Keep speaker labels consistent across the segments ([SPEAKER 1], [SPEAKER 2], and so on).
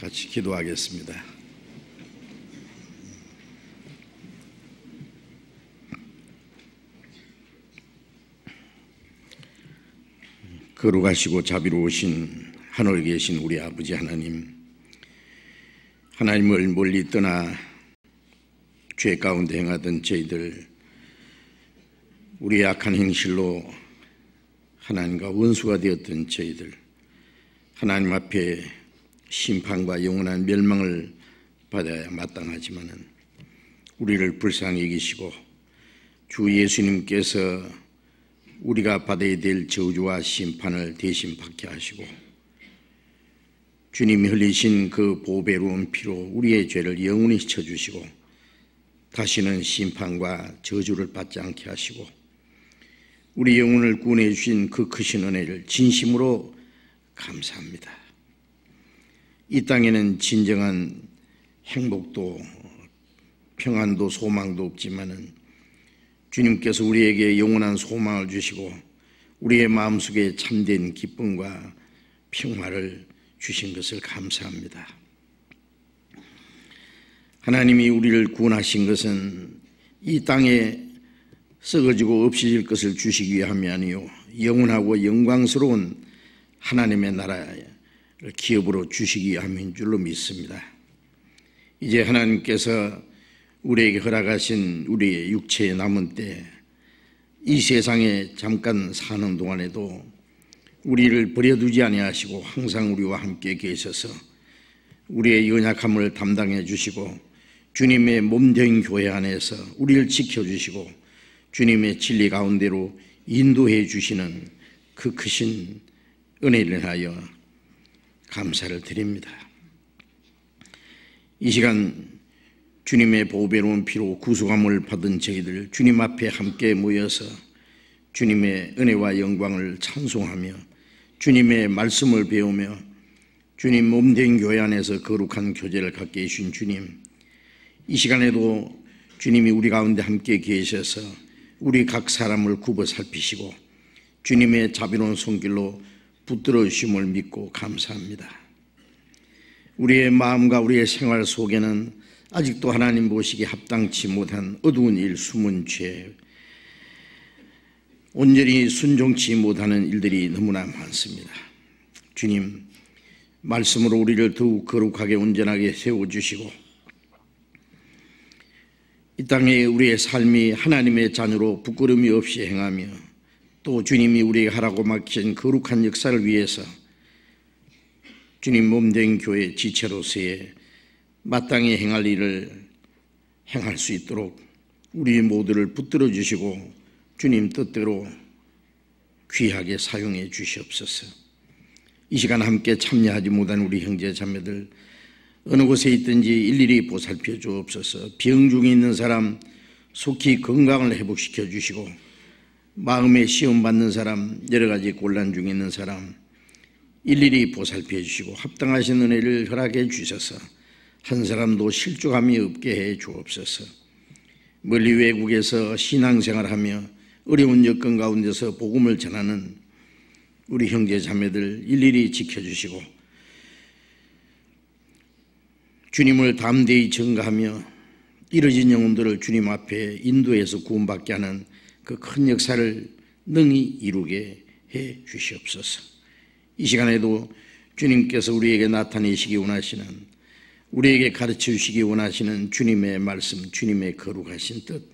[SPEAKER 1] 같이 기도하겠습니다. 거룩하시고 자비로우신 하늘에 계신 우리 아버지 하나님, 하나님을 멀리 떠나 죄 가운데 행하던 저희들, 우리의 악한 행실로 하나님과 원수가 되었던 저희들, 하나님 앞에 심판과 영원한 멸망을 받아야 마땅하지만은 우리를 불쌍히 여기시고 주 예수님께서 우리가 받아야 될 저주와 심판을 대신 받게 하시고 주님이 흘리신 그 보배로운 피로 우리의 죄를 영원히 씻어주시고 다시는 심판과 저주를 받지 않게 하시고 우리 영혼을 구원해 주신 그 크신 은혜를 진심으로 감사합니다. 이 땅에는 진정한 행복도 평안도 소망도 없지만은 주님께서 우리에게 영원한 소망을 주시고 우리의 마음속에 참된 기쁨과 평화를 주신 것을 감사합니다. 하나님이 우리를 구원하신 것은 이 땅에 썩어지고 없어질 것을 주시기 위함이 아니요 영원하고 영광스러운 하나님의 나라를 기업으로 주시기 위함인 줄로 믿습니다. 이제 하나님께서 우리에게 허락하신 우리의 육체의 남은 때 이 세상에 잠깐 사는 동안에도 우리를 버려두지 아니하시고 항상 우리와 함께 계셔서 우리의 연약함을 담당해 주시고 주님의 몸된 교회 안에서 우리를 지켜주시고 주님의 진리 가운데로 인도해 주시는 그 크신 은혜를 인하여 감사를 드립니다. 이 시간 주님의 보배로운 피로 구속함을 받은 저희들 주님 앞에 함께 모여서 주님의 은혜와 영광을 찬송하며 주님의 말씀을 배우며 주님 몸된 교회 안에서 거룩한 교제를 갖게 해주신 주님, 이 시간에도 주님이 우리 가운데 함께 계셔서 우리 각 사람을 굽어 살피시고 주님의 자비로운 손길로 붙들어 주심을 믿고 감사합니다. 우리의 마음과 우리의 생활 속에는 아직도 하나님 보시기에 합당치 못한 어두운 일, 숨은 죄, 온전히 순종치 못하는 일들이 너무나 많습니다. 주님, 말씀으로 우리를 더욱 거룩하게 온전하게 세워주시고 이 땅에 우리의 삶이 하나님의 자녀로 부끄러움이 없이 행하며 또 주님이 우리에게 하라고 맡긴 거룩한 역사를 위해서 주님 몸된 교회 지체로서의 마땅히 행할 일을 행할 수 있도록 우리 모두를 붙들어 주시고 주님 뜻대로 귀하게 사용해 주시옵소서. 이 시간 함께 참여하지 못한 우리 형제 자매들 어느 곳에 있든지 일일이 보살펴 주옵소서. 병 중에 있는 사람 속히 건강을 회복시켜 주시고 마음에 시험 받는 사람, 여러 가지 곤란 중에 있는 사람 일일이 보살펴 주시고 합당하신 은혜를 허락해 주셔서 한 사람도 실족함이 없게 해 주옵소서. 멀리 외국에서 신앙생활하며 어려운 여건 가운데서 복음을 전하는 우리 형제 자매들 일일이 지켜주시고 주님을 담대히 전가하며 이뤄진 영혼들을 주님 앞에 인도해서 구원받게 하는 그 큰 역사를 능히 이루게 해 주시옵소서. 이 시간에도 주님께서 우리에게 나타내시기 원하시는, 우리에게 가르쳐 주시기 원하시는 주님의 말씀, 주님의 거룩하신 뜻,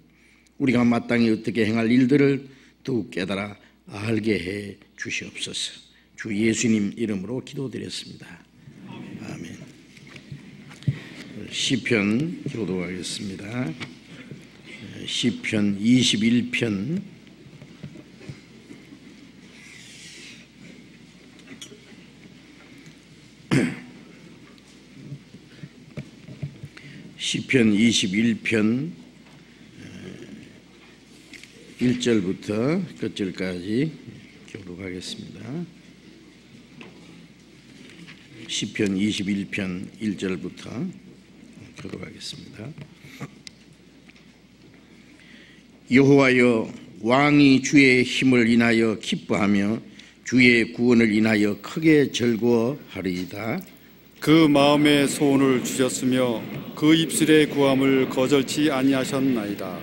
[SPEAKER 1] 우리가 마땅히 어떻게 행할 일들을 더욱 깨달아 알게 해 주시옵소서. 주 예수님 이름으로 기도드렸습니다. 아멘. 시편 기도하겠습니다. 시편 21편 시편 21편 1절부터 끝절까지 교독하겠습니다. 시편 21편 1절부터 교독하겠습니다. 여호와여, 왕이 주의 힘을 인하여 기뻐하며 주의 구원을 인하여 크게 즐거워하리이다.
[SPEAKER 2] 그 마음의 소원을 주셨으며 그 입술의 구함을 거절치 아니하셨나이다.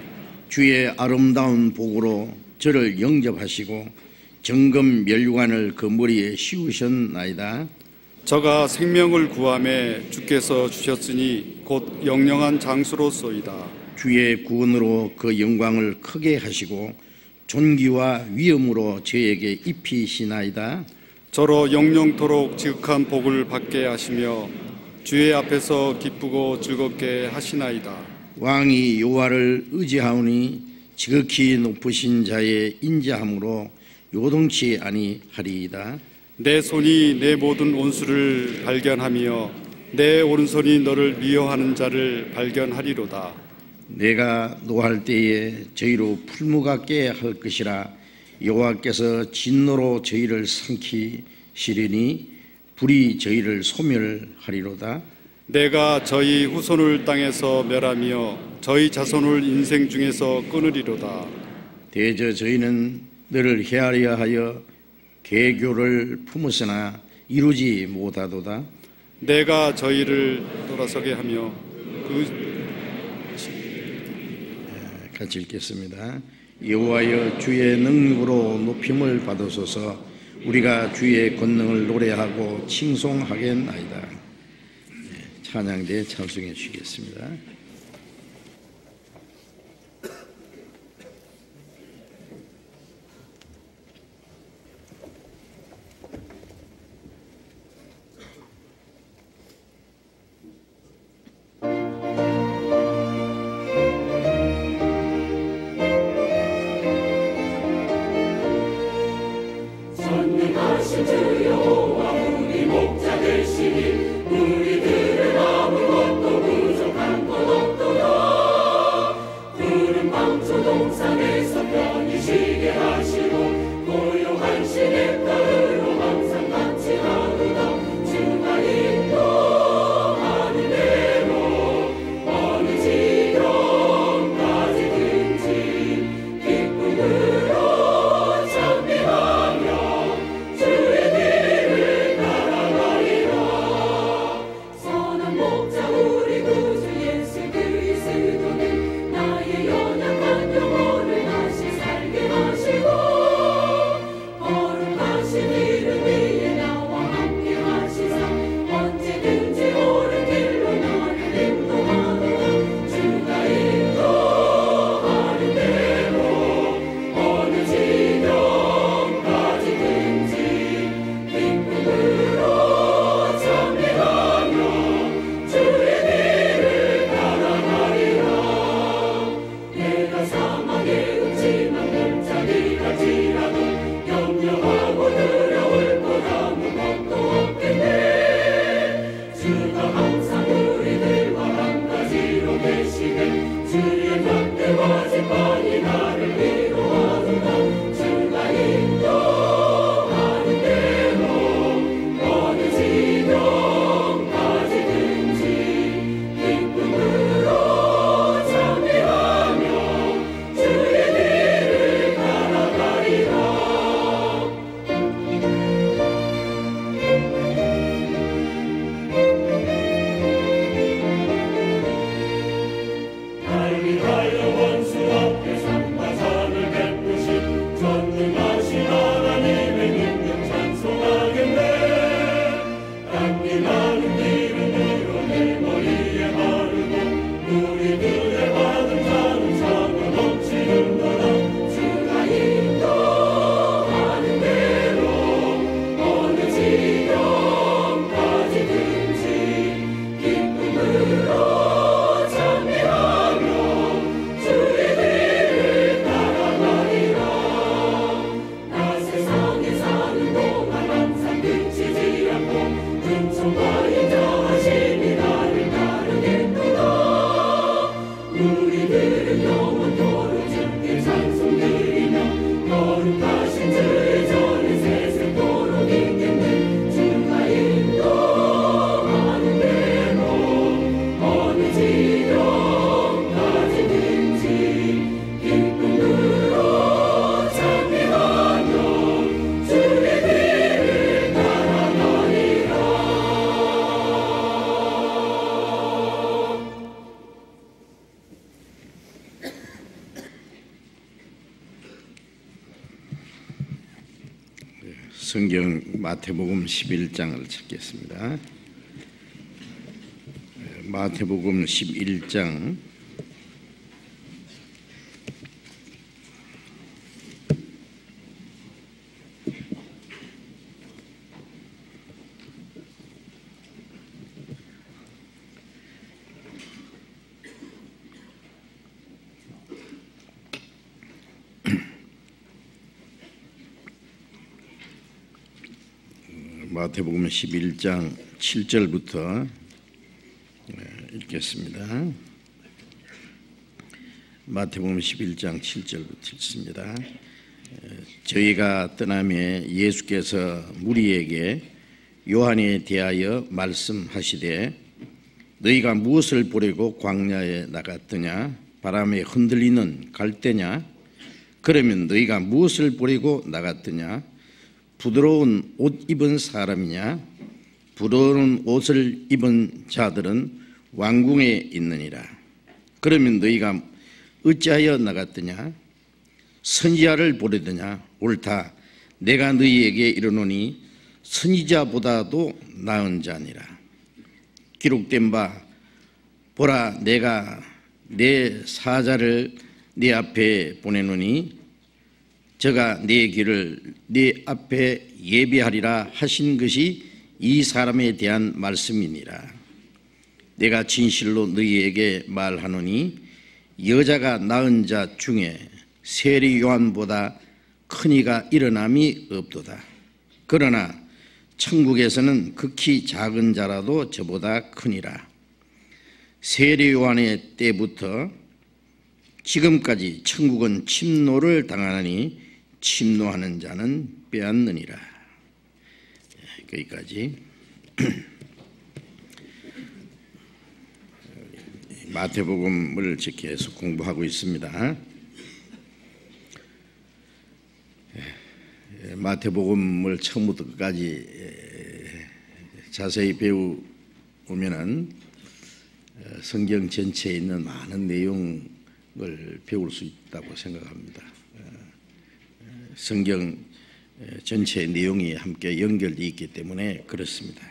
[SPEAKER 1] 주의 아름다운 복으로 저를 영접하시고 정금 면류관을 그 머리에 씌우셨나이다.
[SPEAKER 2] 저가 생명을 구함에 주께서 주셨으니 곧 영영한 장수로소이다.
[SPEAKER 1] 주의 구원으로 그 영광을 크게 하시고 존귀와 위엄으로 저에게 입히시나이다.
[SPEAKER 2] 저로 영영토록 지극한 복을 받게 하시며 주의 앞에서 기쁘고 즐겁게 하시나이다.
[SPEAKER 1] 왕이 여호와를 의지하오니 지극히 높으신 자의 인자함으로 요동치 아니하리이다.
[SPEAKER 2] 내 손이 내 모든 온수를 발견하며 내 오른손이 너를 미워하는 자를 발견하리로다.
[SPEAKER 1] 내가 노할 때에 저희로 풀무같게 할 것이라. 여호와께서 진노로 저희를 삼키시리니 불이 저희를 소멸하리로다.
[SPEAKER 2] 내가 저희 후손을 땅에서 멸하며 저희 자손을 인생 중에서 끊으리로다.
[SPEAKER 1] 대저 저희는 너를 헤아려 하여 계교를 품었으나 이루지 못하도다.
[SPEAKER 2] 내가 저희를 돌아서게 하며
[SPEAKER 1] 같이 읽겠습니다. 여호와여 주의 능력으로 높임을 받으소서. 우리가 주의 권능을 노래하고 칭송하겠나이다. 찬양대 찬송해 주시겠습니다.
[SPEAKER 3] 전능하신 주 여호와 우리 목자 되시니 우리들은 아무것도 부족한 것 없도다. 푸른 방초 동산에서 편히 쉬게 하시고 고요한 시냇가로 항상 같이 하루다. 주가 인도하는 대로 어느 지경까지든지 기쁨으로
[SPEAKER 1] 성경 마태복음 11장을 찾겠습니다. 마태복음 11장 마태복음 11장 7절부터 읽겠습니다. 마태복음 11장 7절부터 읽습니다. 저희가 떠나매 예수께서 무리에게 요한에 대하여 말씀하시되 너희가 무엇을 보려고 광야에 나갔더냐? 바람에 흔들리는 갈대냐? 그러면 너희가 무엇을 보려고 나갔더냐? 부드러운 옷 입은 사람이냐? 부드러운 옷을 입은 자들은 왕궁에 있느니라. 그러면 너희가 어찌하여 나갔더냐? 선지자를 보려더냐? 옳다. 내가 너희에게 이르노니 선지자보다도 나은 자니라. 기록된 바 보라, 내가 내 사자를 네 앞에 보내노니 저가 네 길을 네 앞에 예비하리라 하신 것이 이 사람에 대한 말씀이니라. 내가 진실로 너희에게 말하노니 여자가 낳은 자 중에 세리 요한보다 큰 이가 일어남이 없도다. 그러나 천국에서는 극히 작은 자라도 저보다 크니라. 세리 요한의 때부터 지금까지 천국은 침노를 당하니 침노하는 자는 빼앗느니라. 여기까지. 마태복음을 계속 공부하고 있습니다. 마태복음을 처음부터 끝까지 자세히 배우면은 성경 전체에 있는 많은 내용을 배울 수 있다고 생각합니다. 성경 전체의 내용이 함께 연결되어 있기 때문에 그렇습니다.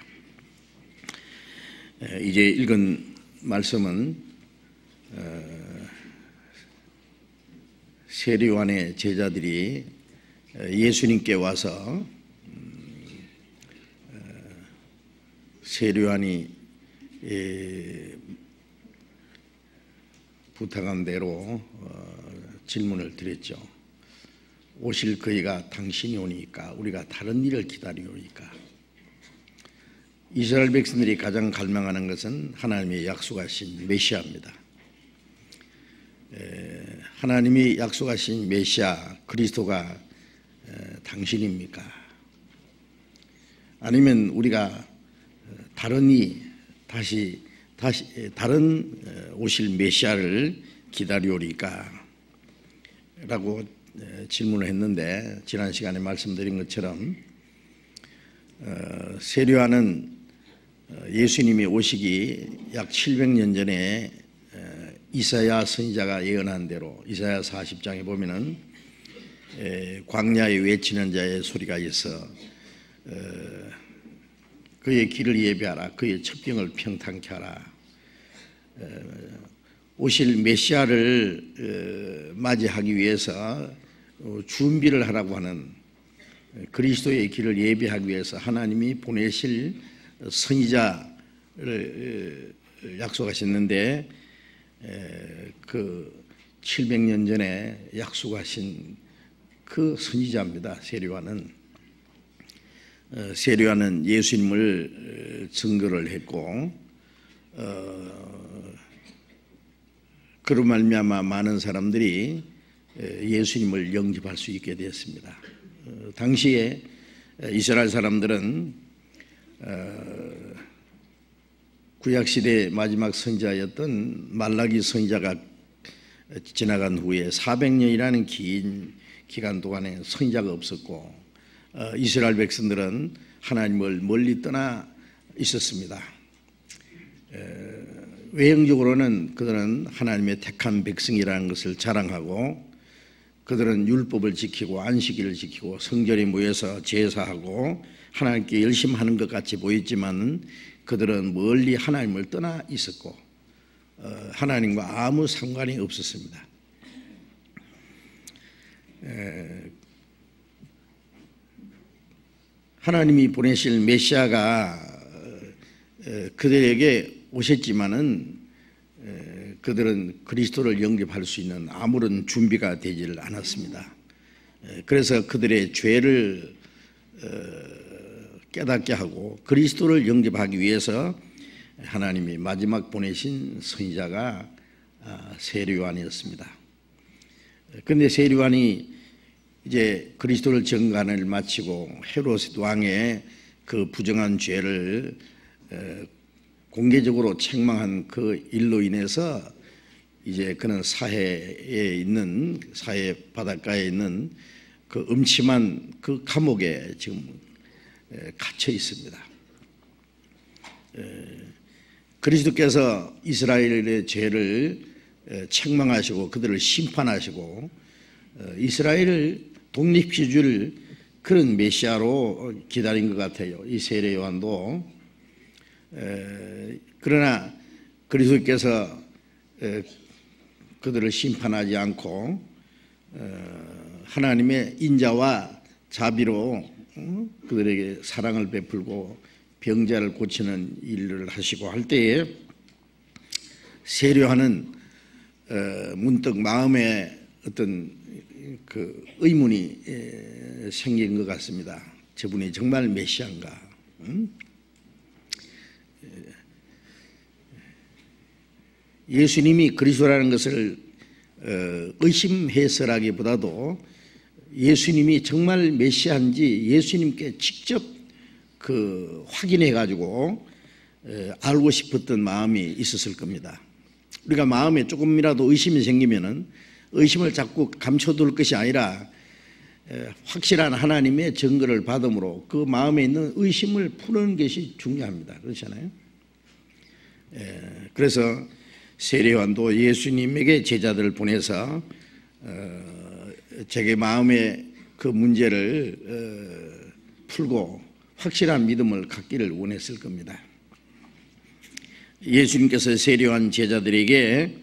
[SPEAKER 1] 이제 읽은 말씀은 세리 요한의 제자들이 예수님께 와서 세리 요한이 부탁한 대로 질문을 드렸죠. 오실 그이가 당신이 오니까 우리가 다른 일을 기다리오니까. 이스라엘 백성들이 가장 갈망하는 것은 하나님의 약속하신 메시아입니다. 하나님이 약속하신 메시아 그리스도가 당신입니까? 아니면 우리가 다시 다른 오실 메시아를 기다리오리까? 라고 질문을 했는데, 지난 시간에 말씀드린 것처럼 세리 요한은 예수님이 오시기 약 700년 전에 이사야 선지자가 예언한 대로 이사야 40장에 보면은 광야에 외치는 자의 소리가 있어 그의 길을 예비하라, 그의 첩경을 평탄케 하라. 오실 메시아를 맞이하기 위해서 준비를 하라고 하는, 그리스도의 길을 예비하기 위해서 하나님이 보내실 선지자를 약속하셨는데, 그 700년 전에 약속하신 그 선지자입니다. 세리 요한은. 세리 요한은 예수님을 증거를 했고, 그로 말미암아 많은 사람들이 예수님을 영접할 수 있게 되었습니다. 당시에 이스라엘 사람들은 구약시대 마지막 선지자였던 말라기 선지자가 지나간 후에 400년이라는 긴 기간 동안에 선지자가 없었고, 이스라엘 백성들은 하나님을 멀리 떠나 있었습니다. 외형적으로는 그들은 하나님의 택한 백성이라는 것을 자랑하고, 그들은 율법을 지키고 안식일을 지키고 성전에 모여서 제사하고 하나님께 열심히 하는 것 같이 보였지만 그들은 멀리 하나님을 떠나 있었고 하나님과 아무 상관이 없었습니다. 하나님이 보내실 메시아가 그들에게 오셨지만은 그들은 그리스도를 영접할 수 있는 아무런 준비가 되질 않았습니다. 그래서 그들의 죄를 깨닫게 하고 그리스도를 영접하기 위해서 하나님이 마지막 보내신 선지자가 세례요한이었습니다. 그런데 세례요한이 이제 그리스도를 증거하는 일을 마치고 헤롯 왕의 그 부정한 죄를 공개적으로 책망한 그 일로 인해서 이제 그는 사해 바닷가에 있는 그 음침한 그 감옥에 지금 갇혀 있습니다. 그리스도께서 이스라엘의 죄를 책망하시고 그들을 심판하시고 이스라엘을 독립시켜줄 그런 메시아로 기다린 것 같아요. 이 세례 요한도. 그러나 그리스도께서 그들을 심판하지 않고 하나님의 인자와 자비로 그들에게 사랑을 베풀고 병자를 고치는 일을 하시고 할 때에 세례 요한은 문득 마음에 어떤 그 의문이 생긴 것 같습니다. 저분이 정말 메시아인가? 예수님이 그리스도라는 것을 의심해서라기보다도 예수님이 정말 메시아인지 예수님께 직접 그 확인해 가지고 알고 싶었던 마음이 있었을 겁니다. 우리가 마음에 조금이라도 의심이 생기면은 의심을 자꾸 감춰둘 것이 아니라 확실한 하나님의 증거를 받음으로 그 마음에 있는 의심을 푸는 것이 중요합니다. 그렇잖아요. 그래서 세례 요한도 예수님에게 제자들을 보내서 자기 마음의 그 문제를 풀고 확실한 믿음을 갖기를 원했을 겁니다. 예수님께서 세례 요한 제자들에게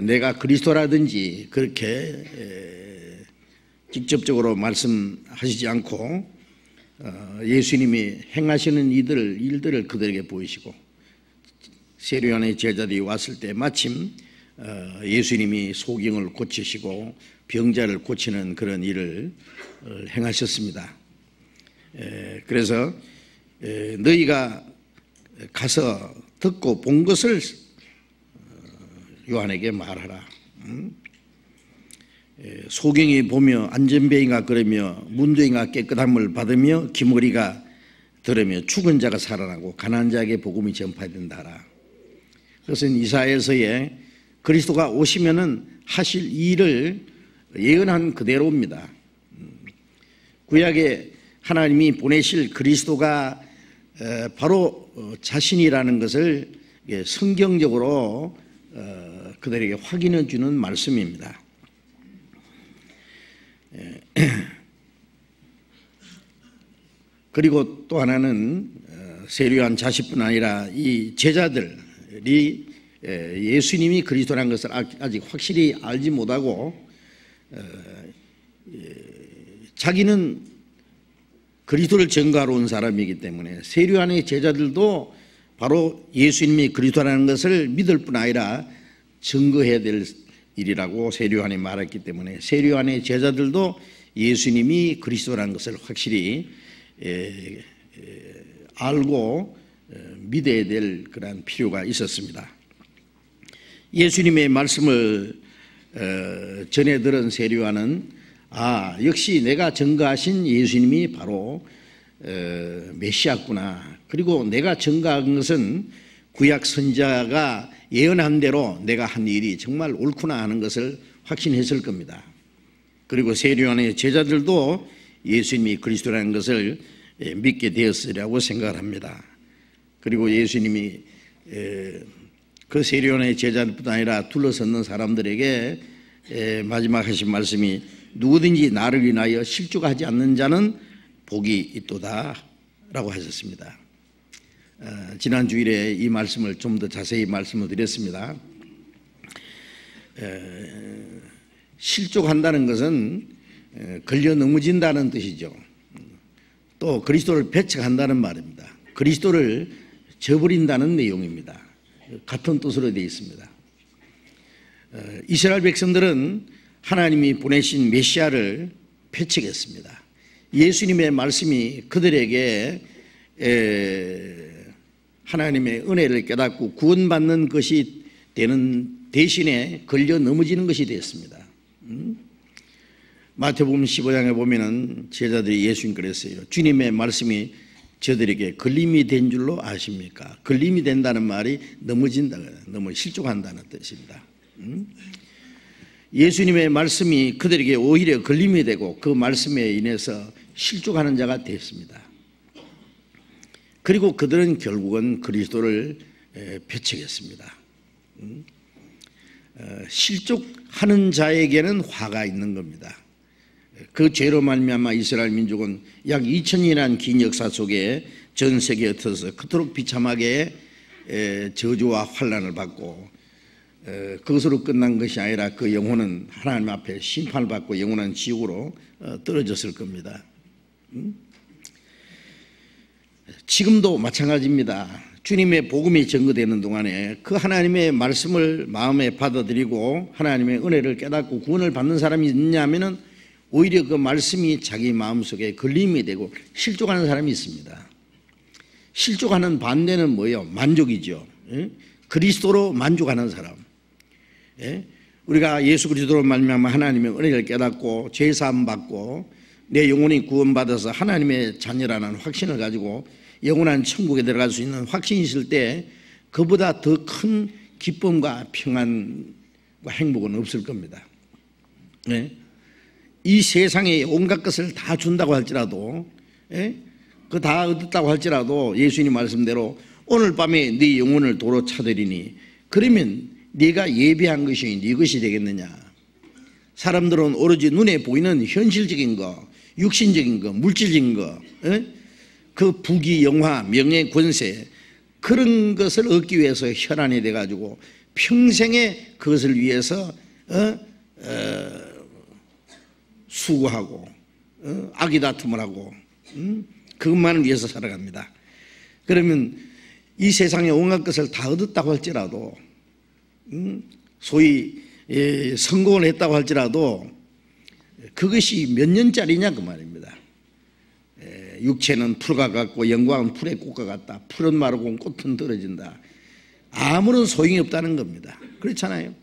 [SPEAKER 1] 내가 그리스도라든지 그렇게 직접적으로 말씀하시지 않고 예수님이 행하시는 일들을 그들에게 보이시고 세례 요한의 제자들이 왔을 때 마침 예수님이 소경을 고치시고 병자를 고치는 그런 일을 행하셨습니다. 그래서 너희가 가서 듣고 본 것을 요한에게 말하라. 소경이 보며 안전병이가 걸으며 문둥이가 깨끗함을 받으며 기머리가 들으며 죽은 자가 살아나고 가난한 자에게 복음이 전파된다 하라. 그것은 이사야서에 그리스도가 오시면은 하실 일을 예언한 그대로입니다. 구약에 하나님이 보내실 그리스도가 바로 자신이라는 것을 성경적으로 그들에게 확인해 주는 말씀입니다. 그리고 또 하나는 세례 요한 자신뿐 아니라 이 제자들이 예수님이 그리스도라는 것을 아직 확실히 알지 못하고 자기는 그리스도를 증거하러 온 사람이기 때문에 세례 요한의 제자들도 바로 예수님이 그리스도라는 것을 믿을 뿐 아니라 증거해야 될 일이라고 세례 요한이 말했기 때문에 세례 요한의 제자들도 예수님이 그리스도라는 것을 확실히 알고 믿어야 될 그런 필요가 있었습니다. 예수님의 말씀을 전해 들은 세례 요한은 역시 내가 증거하신 예수님이 바로 메시아구나. 그리고 내가 증거한 것은 구약 선지자가 예언한 대로 내가 한 일이 정말 옳구나 하는 것을 확신했을 겁니다. 그리고 세례 요한의 제자들도 예수님이 그리스도라는 것을 믿게 되었으리라고 생각을 합니다. 그리고 예수님이 그 세례 요한의 제자들뿐 아니라 둘러섰는 사람들에게 마지막 하신 말씀이 누구든지 나를 인하여 실족하지 않는 자는 복이 있도다 라고 하셨습니다. 지난 주일에 이 말씀을 좀 더 자세히 말씀을 드렸습니다. 실족한다는 것은 걸려 넘어진다는 뜻이죠. 또 그리스도를 배척한다는 말입니다. 그리스도를 저버린다는 내용입니다. 같은 뜻으로 되어 있습니다. 이스라엘 백성들은 하나님이 보내신 메시아를 배척했습니다. 예수님의 말씀이 그들에게 하나님의 은혜를 깨닫고 구원받는 것이 되는 대신에 걸려 넘어지는 것이 되었습니다. 마태복음 15장에 보면은 제자들이 예수님 그랬어요. 주님의 말씀이 저들에게 걸림이 된 줄로 아십니까? 걸림이 된다는 말이 넘어진다, 너무 실족한다는 뜻입니다. 예수님의 말씀이 그들에게 오히려 걸림이 되고 그 말씀에 인해서 실족하는 자가 됐습니다. 그리고 그들은 결국은 그리스도를 배척했습니다. 실족하는 자에게는 화가 있는 겁니다. 그 죄로 말미암아 이스라엘 민족은 약 2000년이라는 긴 역사 속에 전 세계에 흩어서 그토록 비참하게 저주와 환난을 받고 그것으로 끝난 것이 아니라 그 영혼은 하나님 앞에 심판을 받고 영원한 지옥으로 떨어졌을 겁니다. 지금도 마찬가지입니다. 주님의 복음이 전거되는 동안에 그 하나님의 말씀을 마음에 받아들이고 하나님의 은혜를 깨닫고 구원을 받는 사람이 있느냐면은 오히려 그 말씀이 자기 마음속에 걸림이 되고 실족하는 사람이 있습니다. 실족하는 반대는 뭐예요? 만족이죠. 그리스도로 만족하는 사람. 우리가 예수 그리스도로 말미암아 하나님의 은혜를 깨닫고 죄 사함 받고 내 영혼이 구원받아서 하나님의 자녀라는 확신을 가지고 영원한 천국에 들어갈 수 있는 확신이 있을 때 그보다 더 큰 기쁨과 평안과 행복은 없을 겁니다. 이 세상에 온갖 것을 다 준다고 할지라도 그 다 얻었다고 할지라도 예수님 말씀대로 오늘 밤에 네 영혼을 도로 차들이니 그러면 네가 예배한 것이 네 것이 되겠느냐. 사람들은 오로지 눈에 보이는 현실적인 거, 육신적인 거, 물질적인 거, 그 부귀, 영화, 명예, 권세 그런 것을 얻기 위해서 혈안이 돼가지고 평생에 그것을 위해서 수고하고 악의다툼을 하고 그것만을 위해서 살아갑니다. 그러면 이 세상에 온갖 것을 다 얻었다고 할지라도 소위 성공을 했다고 할지라도 그것이 몇 년짜리냐 그 말입니다. 육체는 풀과 같고 영광은 풀의 꽃과 같다. 풀은 마르고 꽃은 떨어진다. 아무런 소용이 없다는 겁니다. 그렇잖아요.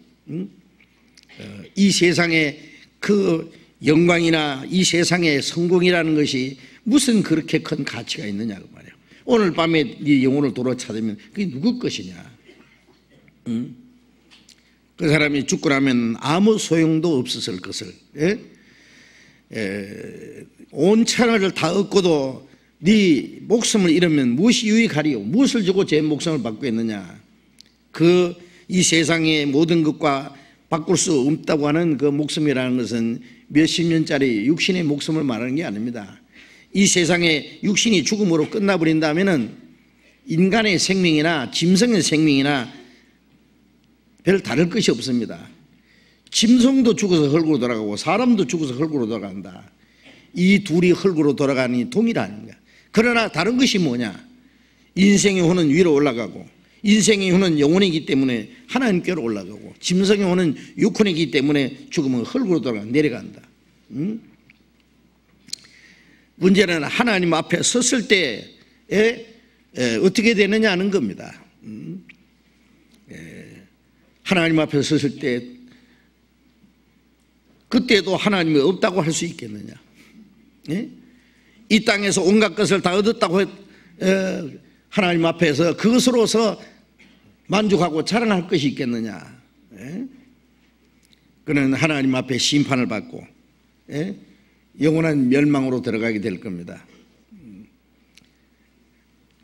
[SPEAKER 1] 이 세상에 그 영광이나 이 세상의 성공이라는 것이 무슨 그렇게 큰 가치가 있느냐 그 말이에요. 오늘 밤에 네 영혼을 도로 찾으면 그게 누구 것이냐. 그 사람이 죽고 나면 아무 소용도 없었을 것을 온 천하를 다 얻고도 네 목숨을 잃으면 무엇이 유익하리요? 무엇을 주고 제 목숨을 받고 있느냐. 이 세상의 모든 것과 바꿀 수 없다고 하는 그 목숨이라는 것은 몇십 년짜리 육신의 목숨을 말하는 게 아닙니다. 이 세상에 육신이 죽음으로 끝나버린다면은 인간의 생명이나 짐승의 생명이나 별 다를 것이 없습니다. 짐승도 죽어서 흙으로 돌아가고 사람도 죽어서 흙으로 돌아간다. 이 둘이 흙으로 돌아가니 동일한 거야. 그러나 다른 것이 뭐냐? 인생의 혼은 위로 올라가고 인생의 혼은 영혼이기 때문에 하나님께로 올라가고 짐승의 혼은 육혼이기 때문에 죽으면 흙으로 돌아가 내려간다. 문제는 하나님 앞에 섰을 때에 어떻게 되느냐 하는 겁니다. 하나님 앞에 섰을 때 그때도 하나님이 없다고 할 수 있겠느냐. 이 땅에서 온갖 것을 다 얻었다고 하나님 앞에서 그것으로서 만족하고 자랑할 것이 있겠느냐. 그는 하나님 앞에 심판을 받고 영원한 멸망으로 들어가게 될 겁니다.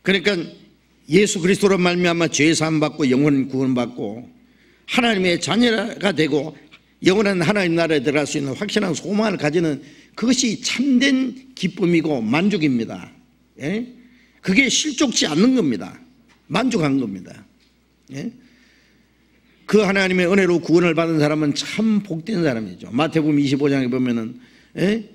[SPEAKER 1] 그러니까 예수 그리스도로 말미암아 죄 사함 받고 영원 구원 받고 하나님의 자녀가 되고 영원한 하나님 나라에 들어갈 수 있는 확실한 소망을 가지는 그것이 참된 기쁨이고 만족입니다. 예? 그게 실족지 않는 겁니다. 만족한 겁니다. 예? 그 하나님의 은혜로 구원을 받은 사람은 참 복된 사람이죠. 마태복음 25장에 보면은 예?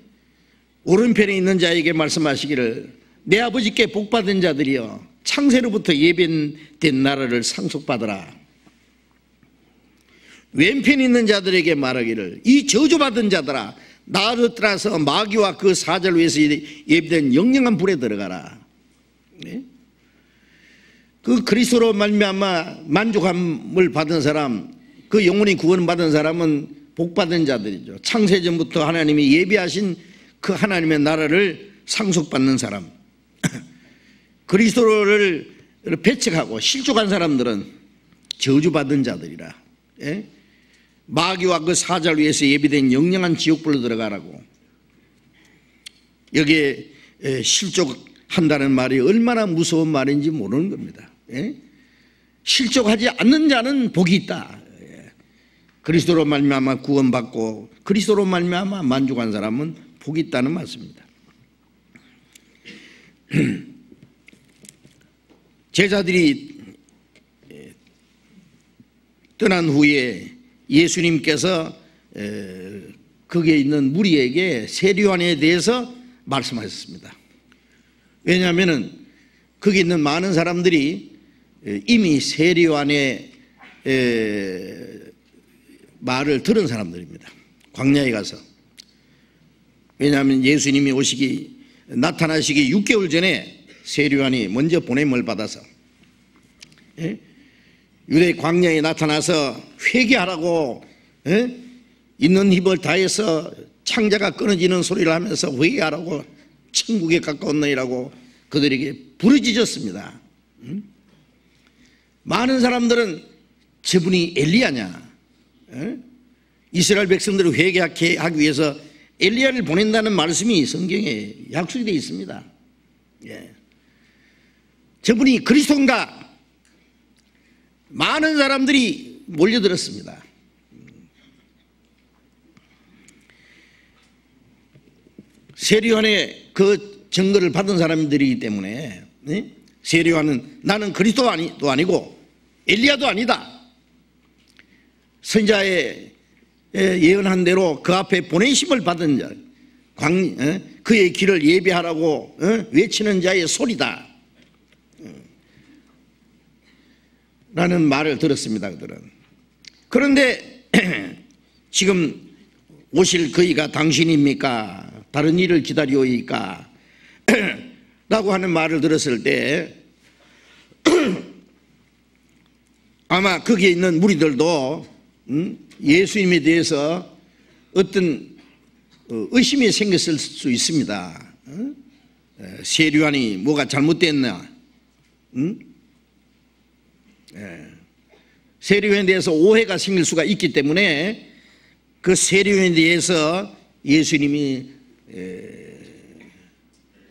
[SPEAKER 1] 오른편에 있는 자에게 말씀하시기를 내 아버지께 복받은 자들이여 창세로부터 예비된 나라를 상속받으라. 왼편에 있는 자들에게 말하기를 이 저주받은 자들아 나를 따라서 마귀와 그 사자를 위해서 예비된 영영한 불에 들어가라. 네? 그 그리스도로 말미암아 만족함을 받은 사람, 그 영혼이 구원받은 사람은 복받은 자들이죠. 창세전부터 하나님이 예비하신 그 하나님의 나라를 상속받는 사람. 그리스도를 배척하고 실족한 사람들은 저주받은 자들이라. 예? 마귀와 그 사자를 위해서 예비된 영영한 지옥불로 들어가라고. 여기에 실족한다는 말이 얼마나 무서운 말인지 모르는 겁니다. 예? 실족하지 않는 자는 복이 있다. 예. 그리스도로 말미암아 구원받고 그리스도로 말미암아 만족한 사람은 복이 있다는 말씀입니다. 제자들이 떠난 후에 예수님께서 거기에 있는 무리에게 세례요한에 대해서 말씀하셨습니다. 왜냐하면 거기 있는 많은 사람들이 이미 세례요한의 말을 들은 사람들입니다. 광야에 가서. 왜냐하면 예수님이 나타나시기 6개월 전에 세례요한이 먼저 보냄을 받아서 유대 광야에 나타나서 회개하라고 있는 힘을 다해서 창자가 끊어지는 소리를 하면서 회개하라고 천국에 가까운 너희라고 그들에게 부르짖었습니다. 많은 사람들은 저분이 엘리야냐, 이스라엘 백성들을 회개하게 하기 위해서 엘리야를 보낸다는 말씀이 성경에 약속이 되어 있습니다. 예. 저분이 그리스도인가? 많은 사람들이 몰려들었습니다. 세례요한의 그 증거를 받은 사람들이기 때문에 세례요한은 나는 그리스도도 아니고 엘리야도 아니다. 선지자의 예언한 대로 그 앞에 보내심을 받은 자, 그의 길을 예비하라고 외치는 자의 소리다 라는 말을 들었습니다. 그들은. 그런데 지금 오실 그이가 당신입니까? 다른 일을 기다려오이까? 라고 하는 말을 들었을 때 아마 거기에 있는 무리들도 예수님에 대해서 어떤 의심이 생겼을 수 있습니다. 세례요한이 뭐가 잘못됐나? 세례요한에 대해서 오해가 생길 수가 있기 때문에 그 세례요한에 대해서 예수님이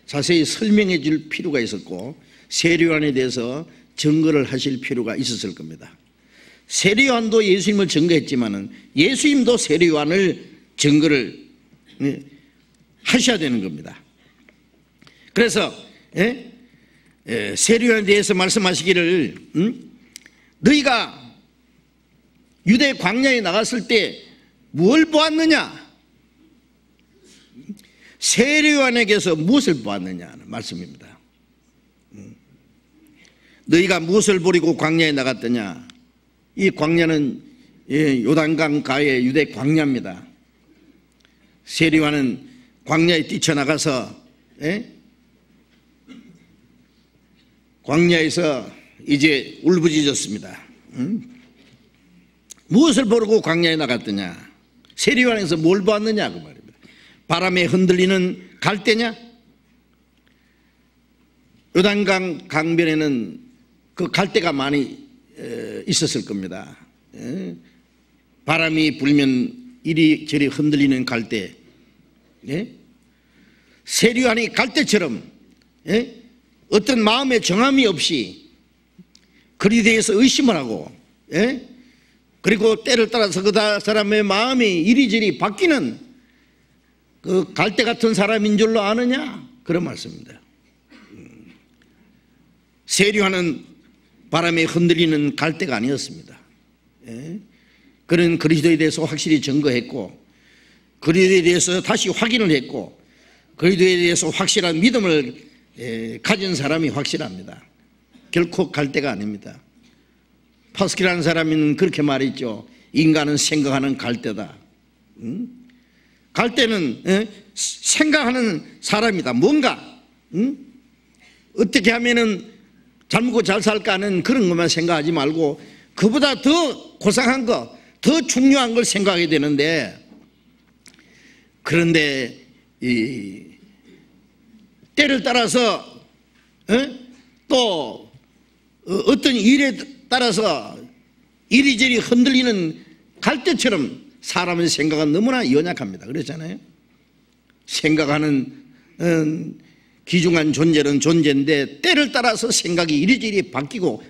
[SPEAKER 1] 자세히 설명해 줄 필요가 있었고 세례요한에 대해서 증거를 하실 필요가 있었을 겁니다. 세례요한도 예수님을 증거했지만은 예수님도 세례요한을 증거를 하셔야 되는 겁니다. 그래서 세례요한에 대해서 말씀하시기를 너희가 유대 광야에 나갔을 때 뭘 보았느냐? 세례요한에게서 무엇을 보았느냐는 말씀입니다. 너희가 무엇을 버리고 광야에 나갔더냐? 이 광야는 요단강 가의 유대 광야입니다. 세례요한은 광야에 뛰쳐나가서 광야에서 이제 울부짖었습니다. 무엇을 보고 광야에 나갔더냐? 세례요한에서 뭘 보았느냐 그 말입니다. 바람에 흔들리는 갈대냐? 요단강 강변에는 그 갈대가 많이 있었을 겁니다. 바람이 불면 이리저리 흔들리는 갈대. 세례요한이 갈대처럼 어떤 마음의 정함이 없이 그리 대해서 의심을 하고 그리고 때를 따라서 그 사람의 마음이 이리저리 바뀌는 그 갈대 같은 사람인 줄로 아느냐? 그런 말씀입니다. 세류하는 바람에 흔들리는 갈대가 아니었습니다. 그는 그리스도에 대해서 확실히 증거했고, 그리스도에 대해서 다시 확인을 했고, 그리스도에 대해서 확실한 믿음을 가진 사람이 확실합니다. 결코 갈대가 아닙니다. 파스칼이라는 사람은 그렇게 말했죠. 인간은 생각하는 갈대다. 갈대는 생각하는 사람이다. 뭔가 어떻게 하면은 잘 먹고 잘 살까 하는 그런 것만 생각하지 말고 그보다 더 고상한 거, 더 중요한 걸 생각하게 되는데, 그런데 이 때를 따라서 또 어떤 일에 따라서 이리저리 흔들리는 갈대처럼 사람의 생각은 너무나 연약합니다. 그렇잖아요. 생각하는 귀중한 존재는 존재인데 때를 따라서 생각이 이리저리 바뀌고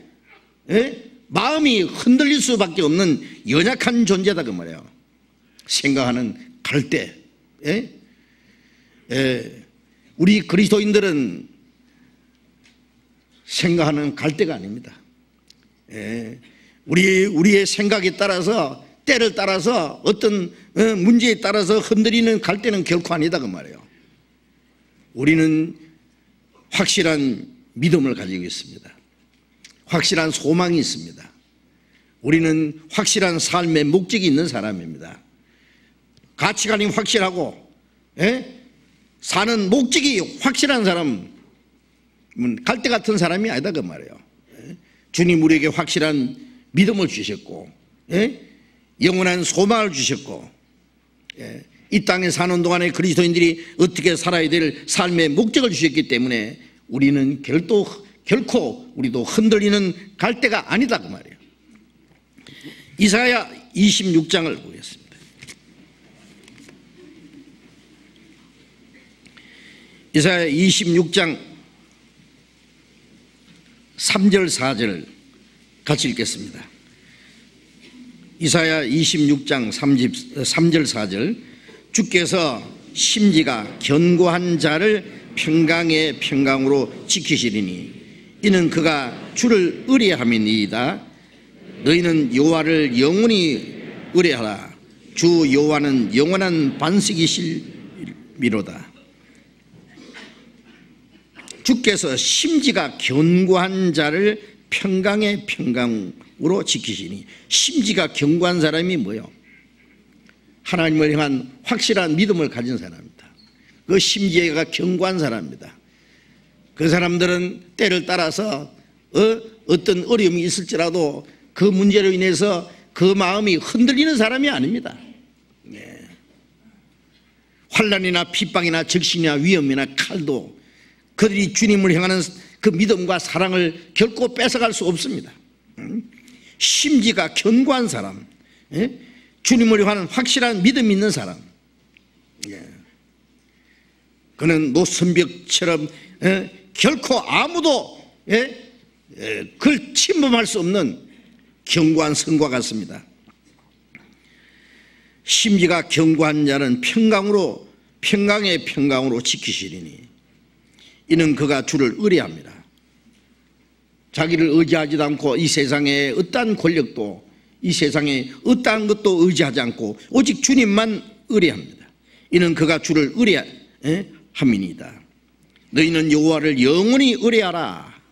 [SPEAKER 1] 마음이 흔들릴 수밖에 없는 연약한 존재다 그 말이에요. 생각하는 갈대. 우리 그리스도인들은 생각하는 갈대가 아닙니다. 우리의 생각에 따라서 때를 따라서 어떤 문제에 따라서 흔들리는 갈대는 결코 아니다 그 말이에요. 우리는 확실한 믿음을 가지고 있습니다. 확실한 소망이 있습니다. 우리는 확실한 삶의 목적이 있는 사람입니다. 가치관이 확실하고 사는 목적이 확실한 사람은 갈대 같은 사람이 아니다 그 말이에요. 주님 우리에게 확실한 믿음을 주셨고 영원한 소망을 주셨고 이 땅에 사는 동안에 그리스도인들이 어떻게 살아야 될 삶의 목적을 주셨기 때문에 우리는 결코 우리도 흔들리는 갈대가 아니다 그 말이에요. 이사야 26장을 보겠습니다. 이사야 26장 3절 4절 같이 읽겠습니다. 이사야 26장 3절 4절 주께서 심지가 견고한 자를 평강의 평강으로 지키시리니 이는 그가 주를 의뢰함이니이다. 너희는 여호와를 영원히 의뢰하라. 주 여호와는 영원한 반석이시미로다. 주께서 심지가 견고한 자를 평강의 평강으로 지키시니, 심지가 견고한 사람이 뭐예요? 하나님을 향한 확실한 믿음을 가진 사람입니다. 그 심지가 견고한 사람입니다. 그 사람들은 때를 따라서 어떤 어려움이 있을지라도 그 문제로 인해서 그 마음이 흔들리는 사람이 아닙니다. 환난이나 핍박이나 적신이나 위험이나 칼도 그들이 주님을 향하는 그 믿음과 사랑을 결코 뺏어갈 수 없습니다. 심지가 견고한 사람, 주님을 향하는 확실한 믿음이 있는 사람, 그는 노선벽처럼 결코 아무도 그걸 침범할 수 없는 견고한 성과 같습니다. 심지가 견고한 자는 평강의 평강으로 지키시리니 이는 그가 주를 의뢰합니다. 자기를 의지하지도 않고 이 세상에 어떠한 권력도 이 세상에 어떠한 것도 의지하지 않고 오직 주님만 의뢰합니다. 이는 그가 주를 의뢰함이니이다. 너희는 여호와를 영원히 의뢰하라.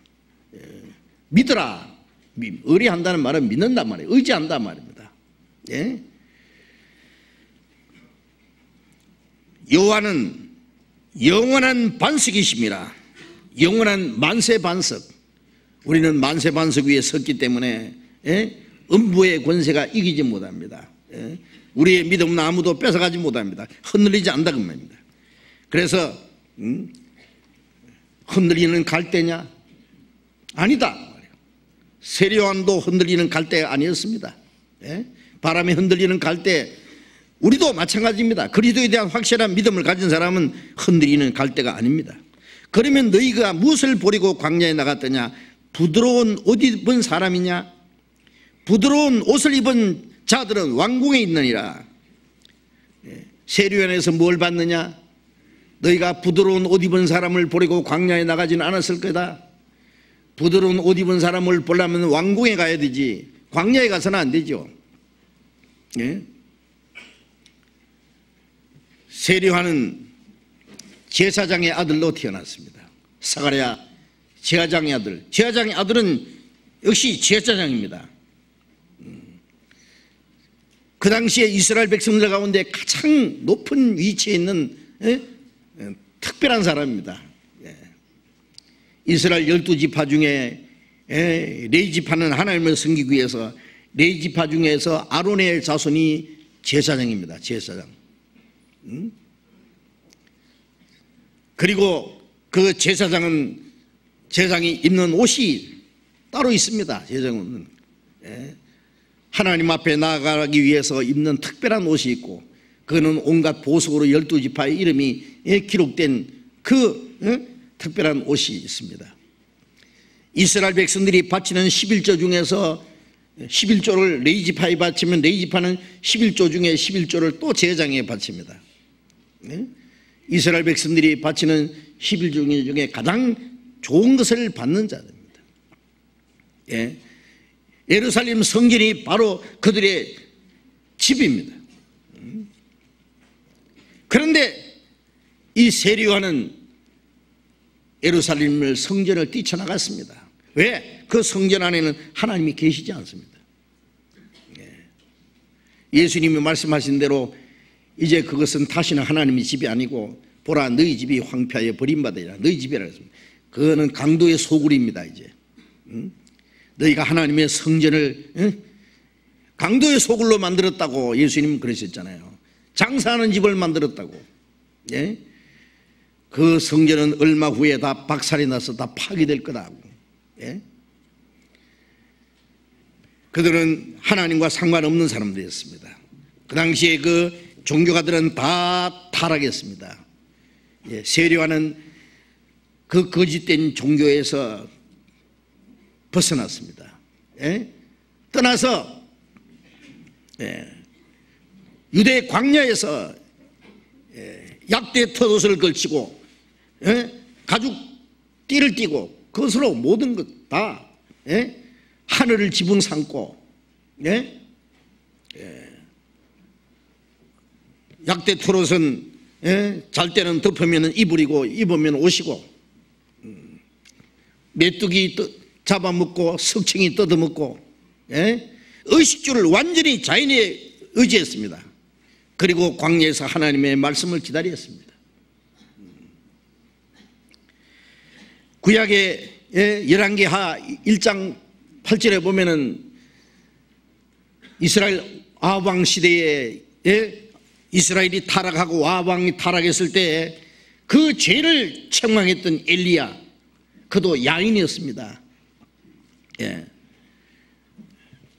[SPEAKER 1] 믿으라. 의뢰한다는 말은 믿는단 말이에요. 의지한단 말입니다. 여호와는 영원한 반석이십니다. 영원한 만세 반석. 우리는 만세 반석 위에 섰기 때문에 음부의 권세가 이기지 못합니다. 우리의 믿음은 아무도 뺏어가지 못합니다. 흔들리지 않는다 그 말입니다. 그래서 흔들리는 갈대냐? 아니다. 세례요한도 흔들리는 갈대가 아니었습니다. 바람에 흔들리는 갈대, 우리도 마찬가지입니다. 그리스도에 대한 확실한 믿음을 가진 사람은 흔들리는 갈대가 아닙니다. 그러면 너희가 무엇을 버리고 광야에 나갔더냐? 부드러운 옷 입은 사람이냐? 부드러운 옷을 입은 자들은 왕궁에 있느니라. 세례요한에서 뭘 봤느냐? 너희가 부드러운 옷 입은 사람을 보려고 광야에 나가지는 않았을 거다. 부드러운 옷 입은 사람을 보려면 왕궁에 가야 되지 광야에 가서는 안 되죠. 예? 세례요한은 제사장의 아들로 태어났습니다. 사가랴 제사장의 아들. 제사장의 아들은 역시 제사장입니다. 그 당시에 이스라엘 백성들 가운데 가장 높은 위치에 있는 특별한 사람입니다. 이스라엘 12지파 중에 레위지파는 하나님을 섬기기 위해서 레위지파 중에서 아론의 자손이 제사장입니다. 제사장. 그리고 그 제사장이 입는 옷이 따로 있습니다. 제사장은 하나님 앞에 나아가기 위해서 입는 특별한 옷이 있고 그거는 온갖 보석으로 12지파의 이름이 기록된 그 특별한 옷이 있습니다. 이스라엘 백성들이 바치는 11조 중에서 11조를 레위지파에 바치면 레위지파는 11조 중에 11조를 또 제사장에 바칩니다. 이스라엘 백성들이 바치는 11조 중에 가장 좋은 것을 받는 자들입니다. 예루살렘 성전이 바로 그들의 집입니다. 그런데 이 세례요한은 예루살렘을 성전을 뛰쳐나갔습니다. 왜? 그 성전 안에는 하나님이 계시지 않습니다. 예수님이 말씀하신 대로 이제 그것은 다시는 하나님의 집이 아니고 보라 너희 집이 황폐하여 버림받으리라. 너희 집이라 했습니다. 그거는 강도의 소굴입니다. 이제 너희가 하나님의 성전을 강도의 소굴로 만들었다고 예수님은 그러셨잖아요. 장사하는 집을 만들었다고. 그 성전은 얼마 후에 다 박살이 나서 다 파괴될 거라고. 그들은 하나님과 상관없는 사람들이었습니다. 그 당시에 그 종교가들은 다 타락했습니다. 세례요한은 그 거짓된 종교에서 벗어났습니다. 떠나서 유대 광야에서 약대 겉옷을 걸치고 가죽 띠를 띠고 그것으로 모든 것 다 하늘을 지붕 삼고 약대 털옷은 잘 때는 덮으면 이불이고 입으면 옷이고 메뚜기 잡아먹고 석청이 뜯어먹고 의식주를 완전히 자연에 의지했습니다. 그리고 광야에서 하나님의 말씀을 기다렸습니다. 구약의 열왕기하 1장 8절에 보면은 이스라엘 아합왕 시대에 이스라엘이 타락하고 아합왕이 타락했을 때 그 죄를 책망했던 엘리야, 그도 야인이었습니다.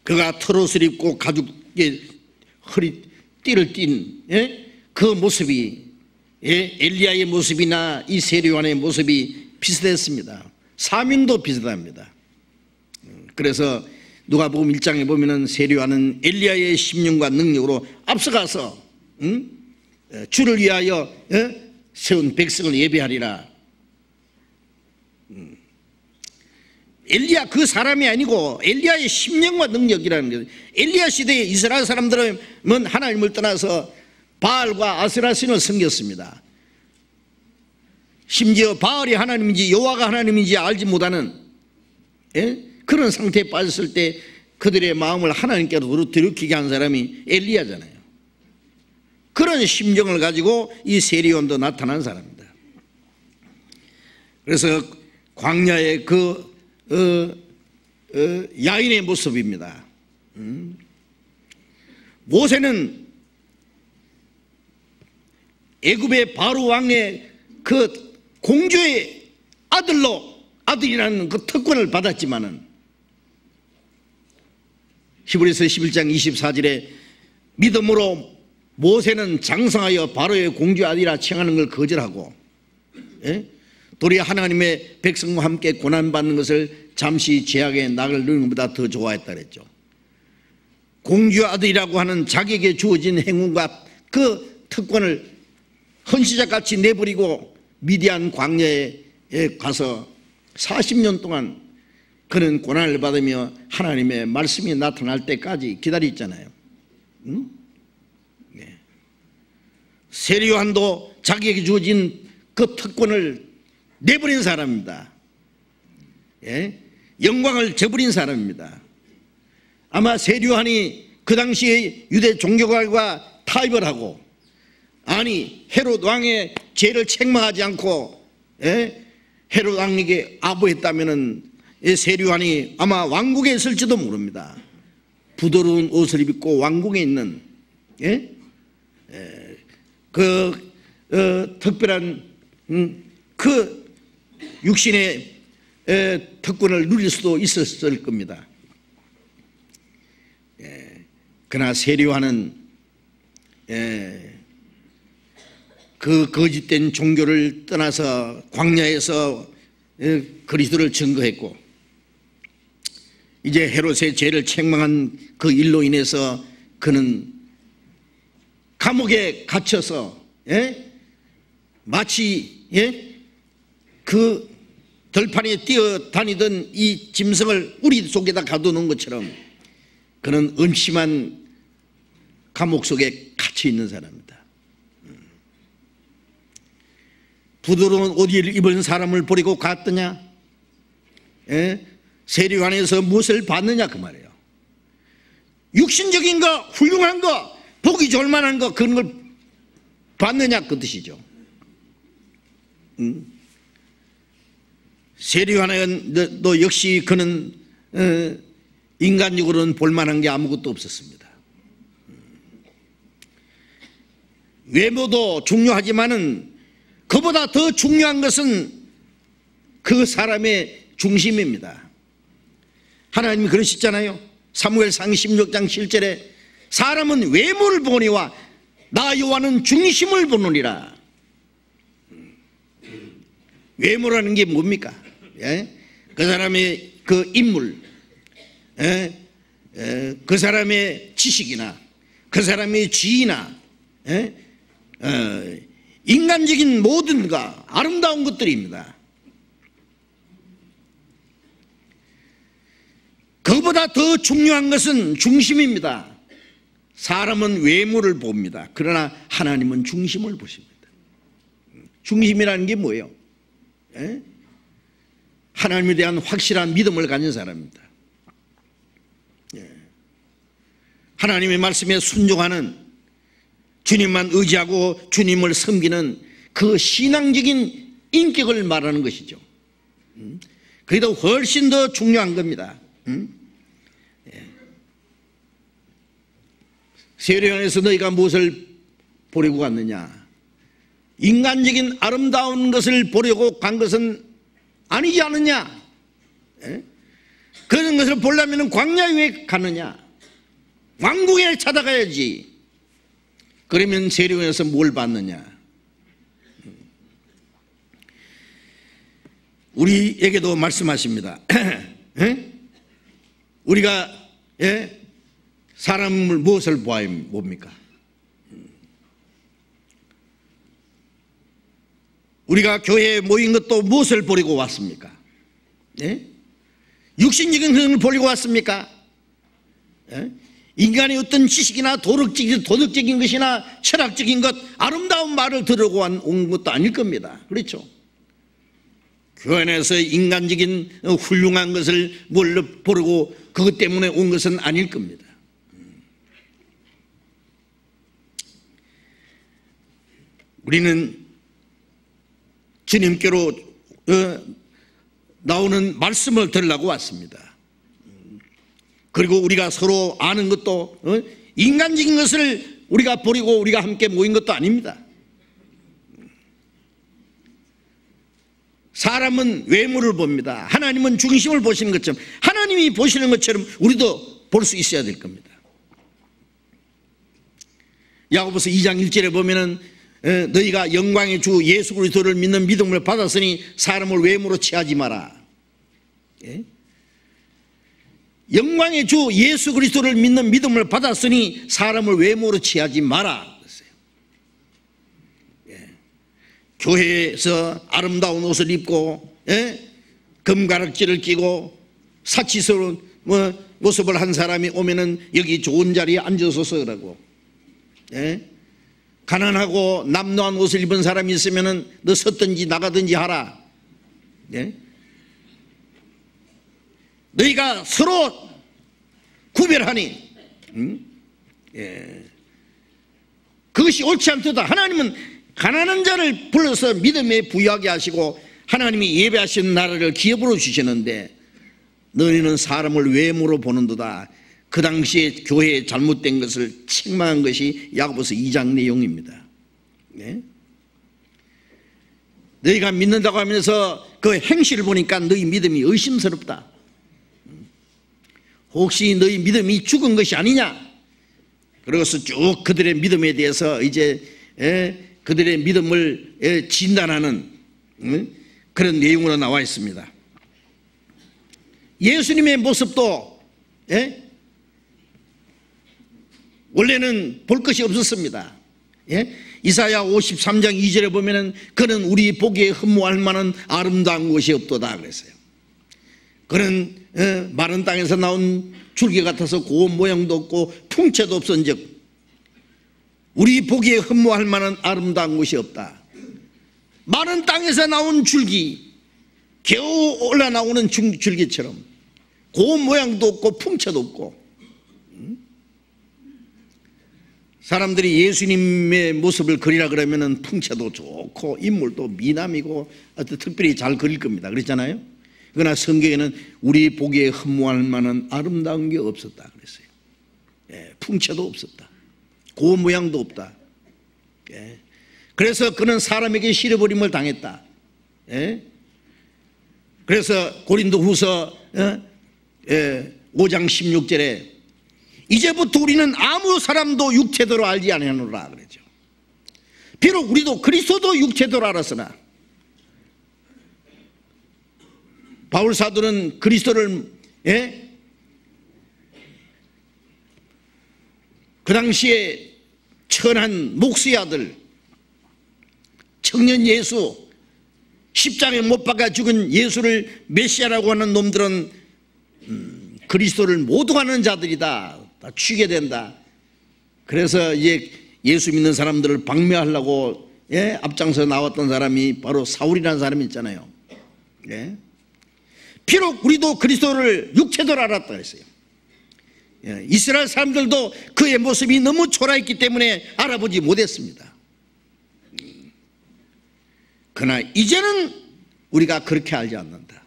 [SPEAKER 1] 그가 털옷을 입고 가죽에 허리 띠를 띤 그 모습이 엘리야의 모습이나 이 세례요한의 모습이 비슷했습니다. 사명도 비슷합니다. 그래서 누가복음 1장에 보면은 세례요한은 엘리야의 심령과 능력으로 앞서가서 주를 위하여 세운 백성을 예배하리라. 엘리야 그 사람이 아니고 엘리야의 심령과 능력이라는 거예요. 엘리야 시대에 이스라엘 사람들은 하나님을 떠나서 바알과 아세라 신을 섬겼습니다. 심지어 바알이 하나님인지 여호와가 하나님인지 알지 못하는 그런 상태에 빠졌을 때 그들의 마음을 하나님께로 들이키게 한 사람이 엘리야잖아요. 그런 심정을 가지고 이 세례요한도 나타난 사람입니다. 그래서 광야의 그 야인의 모습입니다. 모세는 애굽의 바로 왕의 그 공주의 아들이라는 그 특권을 받았지만은 히브리서 11장 24절에 믿음으로 모세는 장성하여 바로의 공주 아들이라 칭하는 걸 거절하고 도리어 하나님의 백성과 함께 고난받는 것을 잠시 죄악의 낙을 누리는 것보다 더 좋아했다 그랬죠. 공주의 아들이라고 하는 자기에게 주어진 행운과 그 특권을 헌시자같이 내버리고 미디안 광야에 가서 40년 동안 그는 고난을 받으며 하나님의 말씀이 나타날 때까지 기다렸잖아요. 응? 네. 세례 요한도 자기에게 주어진 그 특권을 내버린 사람입니다. 예? 영광을 저버린 사람입니다. 아마 세례 요한이 그 당시에 유대 종교관과 타협을 하고, 아니 헤롯 왕의 죄를 책망하지 않고 헤롯 왕에게 아부했다면은 세례 요한이 아마 왕궁에 있을지도 모릅니다. 부드러운 옷을 입고 왕궁에 있는 특별한 그 육신의 특권을 누릴 수도 있었을 겁니다. 그러나 세례 요한은 그 거짓된 종교를 떠나서 광야에서 그리스도를 증거했고, 이제 헤롯의 죄를 책망한 그 일로 인해서 그는 감옥에 갇혀서 마치 그 들판에 뛰어다니던 이 짐승을 우리 속에다 가둬놓은 것처럼 그는 음침한 감옥 속에 갇혀 있는 사람입니다. 부드러운 옷을 입은 사람을 버리고 갔더냐? 세례 요한에서 무엇을 받느냐 그 말이에요. 육신적인 거, 훌륭한 거, 보기 좋을 만한 거, 그런 걸 받느냐 그 뜻이죠. 세례 요한은 역시 그는 인간적으로는 볼만한 게 아무것도 없었습니다. 외모도 중요하지만은 그보다 더 중요한 것은 그 사람의 중심입니다. 하나님이 그러시잖아요. 사무엘상 16장 7절에 사람은 외모를 보니와 나 여호와는 중심을 보느니라. 외모라는 게 뭡니까? 그 사람의 그 인물, 그 사람의 지식이나 그 사람의 지위나 인간적인 모든 것, 아름다운 것들입니다. 그보다 더 중요한 것은 중심입니다. 사람은 외모를 봅니다. 그러나 하나님은 중심을 보십니다. 중심이라는 게 뭐예요? 하나님에 대한 확실한 믿음을 가진 사람입니다. 하나님의 말씀에 순종하는, 주님만 의지하고 주님을 섬기는 그 신앙적인 인격을 말하는 것이죠. 그게 더 훨씬 더 중요한 겁니다. 세례 요한에서 너희가 무엇을 보려고 갔느냐? 인간적인 아름다운 것을 보려고 간 것은 아니지 않느냐? 그런 것을 보려면 광야에 왜 가느냐? 왕궁에 찾아가야지. 그러면 세례 요한에서 뭘 받느냐? 우리에게도 말씀하십니다. 우리가 사람을 무엇을 보아야 뭡니까? 우리가 교회에 모인 것도 무엇을 보려고 왔습니까? 육신적인 것을 보려고 왔습니까? 인간의 어떤 지식이나 도덕적인 것이나 철학적인 것, 아름다운 말을 들으고 온 것도 아닐 겁니다. 그렇죠? 교회 안에서 인간적인 훌륭한 것을 보려고 그것 때문에 온 것은 아닐 겁니다. 우리는 주님께로 나오는 말씀을 들으려고 왔습니다. 그리고 우리가 서로 아는 것도 인간적인 것을 우리가 보려고 우리가 함께 모인 것도 아닙니다. 사람은 외모를 봅니다. 하나님은 중심을 보시는 것처럼, 하나님이 보시는 것처럼 우리도 볼 수 있어야 될 겁니다. 야고보서 2장 1절에 보면은 너희가 영광의 주 예수 그리스도를 믿는 믿음을 받았으니 사람을 외모로 취하지 마라. 영광의 주 예수 그리스도를 믿는 믿음을 받았으니 사람을 외모로 취하지 마라 그랬어요. 예. 교회에서 아름다운 옷을 입고, 예? 금가락지를 끼고 사치스러운 모습을 한 사람이 오면은 여기 좋은 자리에 앉아서서 그러고, 예? 가난하고 남노한 옷을 입은 사람이 있으면은 너 섰든지 나가든지 하라. 예? 너희가 서로 구별하니, 예. 그것이 옳지 않도다. 하나님은 가난한 자를 불러서 믿음에 부유하게 하시고 하나님이 예배하시는 나라를 기업으로 주시는데 너희는 사람을 외모로 보는도다. 그 당시에 교회에 잘못된 것을 책망한 것이 야고보서 2장 내용입니다. 네? 너희가 믿는다고 하면서 그 행실을 보니까 너희 믿음이 의심스럽다. 혹시 너희 믿음이 죽은 것이 아니냐? 그래서 쭉 그들의 믿음에 대해서 이제 그들의 믿음을 진단하는 그런 내용으로 나와 있습니다. 예수님의 모습도 원래는 볼 것이 없었습니다. 이사야 53장 2절에 보면은 그는 우리 보기에 흠모할 만한 아름다운 것이 없도다 그랬어요. 그는 마른 땅에서 나온 줄기 같아서 고운 모양도 없고 풍채도 없은즉 우리 보기에 흠모할 만한 아름다운 것이 없다. 마른 땅에서 나온 줄기, 겨우 올라나오는 줄기처럼 고운 모양도 없고 풍채도 없고, 사람들이 예수님의 모습을 그리라 그러면은 풍채도 좋고 인물도 미남이고 특별히 잘 그릴 겁니다. 그랬잖아요. 그러나 성경에는 우리 보기에 흠모할 만한 아름다운 게 없었다 그랬어요. 예, 풍채도 없었다. 고운 모양도 없다. 예. 그래서 그는 사람에게 실어버림을 당했다. 예. 그래서 고린도후서 5장 16절에 이제부터 우리는 아무 사람도 육체대로 알지 아니하노라 그러죠. 비록 우리도 그리스도도 육체대로 알았으나, 바울 사도는 그리스도를 그 당시에 천한 목수의 아들 청년 예수, 십자가에 못 박아 죽은 예수를 메시아라고 하는 놈들은 그리스도를 모독하는 자들이다, 다 죽게 된다. 그래서 이제 예수 믿는 사람들을 박멸하려고 앞장서 나왔던 사람이 바로 사울이라는 사람이 있잖아요. 비록 우리도 그리스도를 육체대로 알았다 했어요. 이스라엘 사람들도 그의 모습이 너무 초라했기 때문에 알아보지 못했습니다. 그러나 이제는 우리가 그렇게 알지 않는다.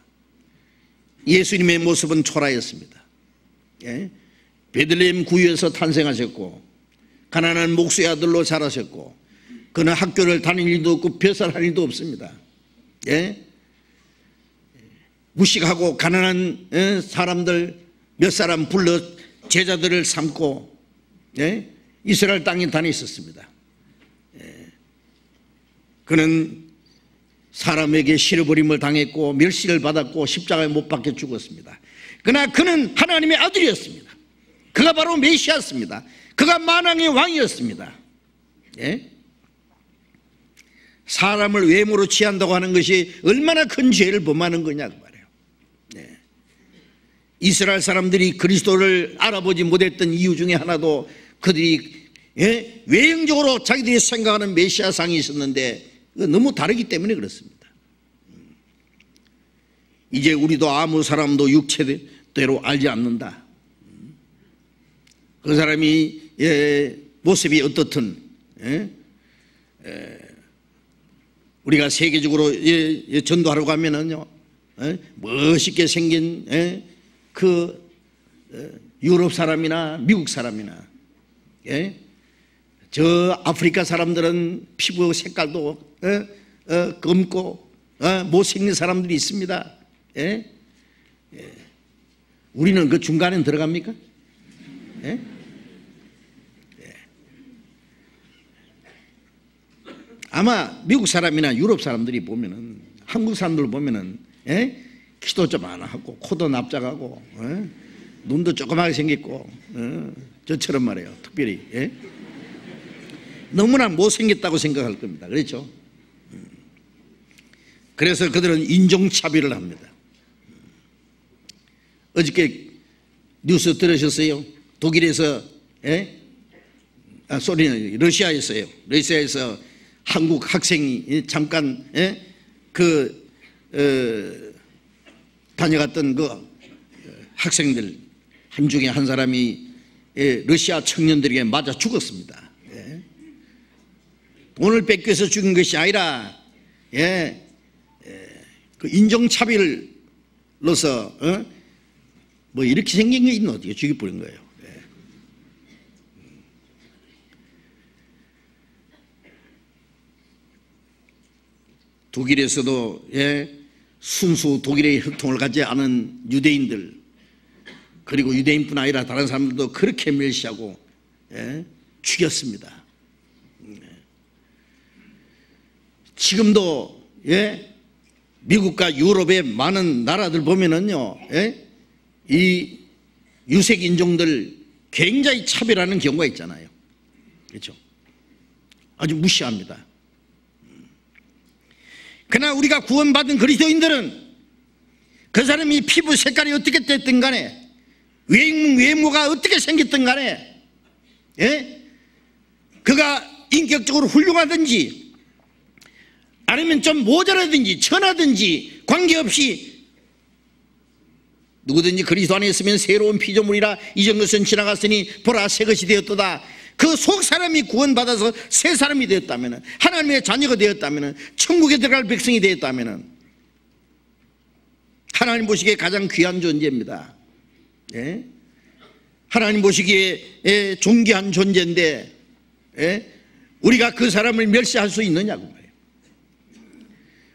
[SPEAKER 1] 예수님의 모습은 초라했습니다. 베들레헴 구유에서 탄생하셨고 가난한 목수의 아들로 자라셨고 그는 학교를 다닐 일도 없고 벼슬할 일도 없습니다. 무식하고 가난한 사람들 몇 사람 불러 제자들을 삼고 이스라엘 땅에 다녔었습니다. 그는 사람에게 실어버림을 당했고 멸시를 받았고 십자가에 못 박혀 죽었습니다. 그러나 그는 하나님의 아들이었습니다. 그가 바로 메시아였습니다. 그가 만왕의 왕이었습니다. 사람을 외모로 취한다고 하는 것이 얼마나 큰 죄를 범하는 거냐고 말이에요. 이스라엘 사람들이 그리스도를 알아보지 못했던 이유 중에 하나도 그들이 외형적으로 자기들이 생각하는 메시아상이 있었는데 너무 다르기 때문에 그렇습니다. 이제 우리도 아무 사람도 육체대로 알지 않는다. 그 사람이 모습이 어떻든 우리가 세계적으로 전도하러 가면은요 멋있게 생긴 그 유럽 사람이나 미국 사람이나 저 아프리카 사람들은 피부 색깔도 검고 못생긴 사람들이 있습니다. 우리는 그 중간에 들어갑니까? 아마 미국 사람이나 유럽 사람들이 보면은 한국 사람들 보면은 키도 좀 안 하고 코도 납작하고 눈도 조그맣게 생겼고, 저처럼 말이에요. 특별히. 예? 너무나 못생겼다고 생각할 겁니다. 그렇죠? 그래서 그들은 인종차별을 합니다. 어저께 뉴스 들으셨어요? 독일에서, 예? 러시아에서요. 러시아에서 한국 학생이 잠깐, 예? 다녀갔던 그 학생들 한 중에 한 사람이, 예, 러시아 청년들에게 맞아 죽었습니다. 예? 돈을 뺏겨서 죽인 것이 아니라, 예, 그 인종차별로서, 뭐 이렇게 생긴 게 있나 어떻게 죽여버린 거예요. 예. 독일에서도, 예, 순수 독일의 혈통을 가지지 않은 유대인들, 그리고 유대인뿐 아니라 다른 사람들도 그렇게 멸시하고, 예, 죽였습니다. 지금도, 예, 미국과 유럽의 많은 나라들 보면은요, 예, 이 유색 인종들 굉장히 차별하는 경우가 있잖아요. 그렇죠? 아주 무시합니다. 그러나 우리가 구원받은 그리스도인들은 그 사람이 피부 색깔이 어떻게 됐든 간에, 외모가 어떻게 생겼든 간에, 예? 그가 인격적으로 훌륭하든지 아니면 좀 모자라든지 천하든지 관계없이 누구든지 그리스도 안에 있으면 새로운 피조물이라 이전 것은 지나갔으니 보라 새 것이 되었도다. 그 속 사람이 구원받아서 새 사람이 되었다면, 하나님의 자녀가 되었다면, 천국에 들어갈 백성이 되었다면 하나님 보시기에 가장 귀한 존재입니다. 예? 하나님 보시기에 존귀한 존재인데, 예? 우리가 그 사람을 멸시할 수 있느냐고 말이에요.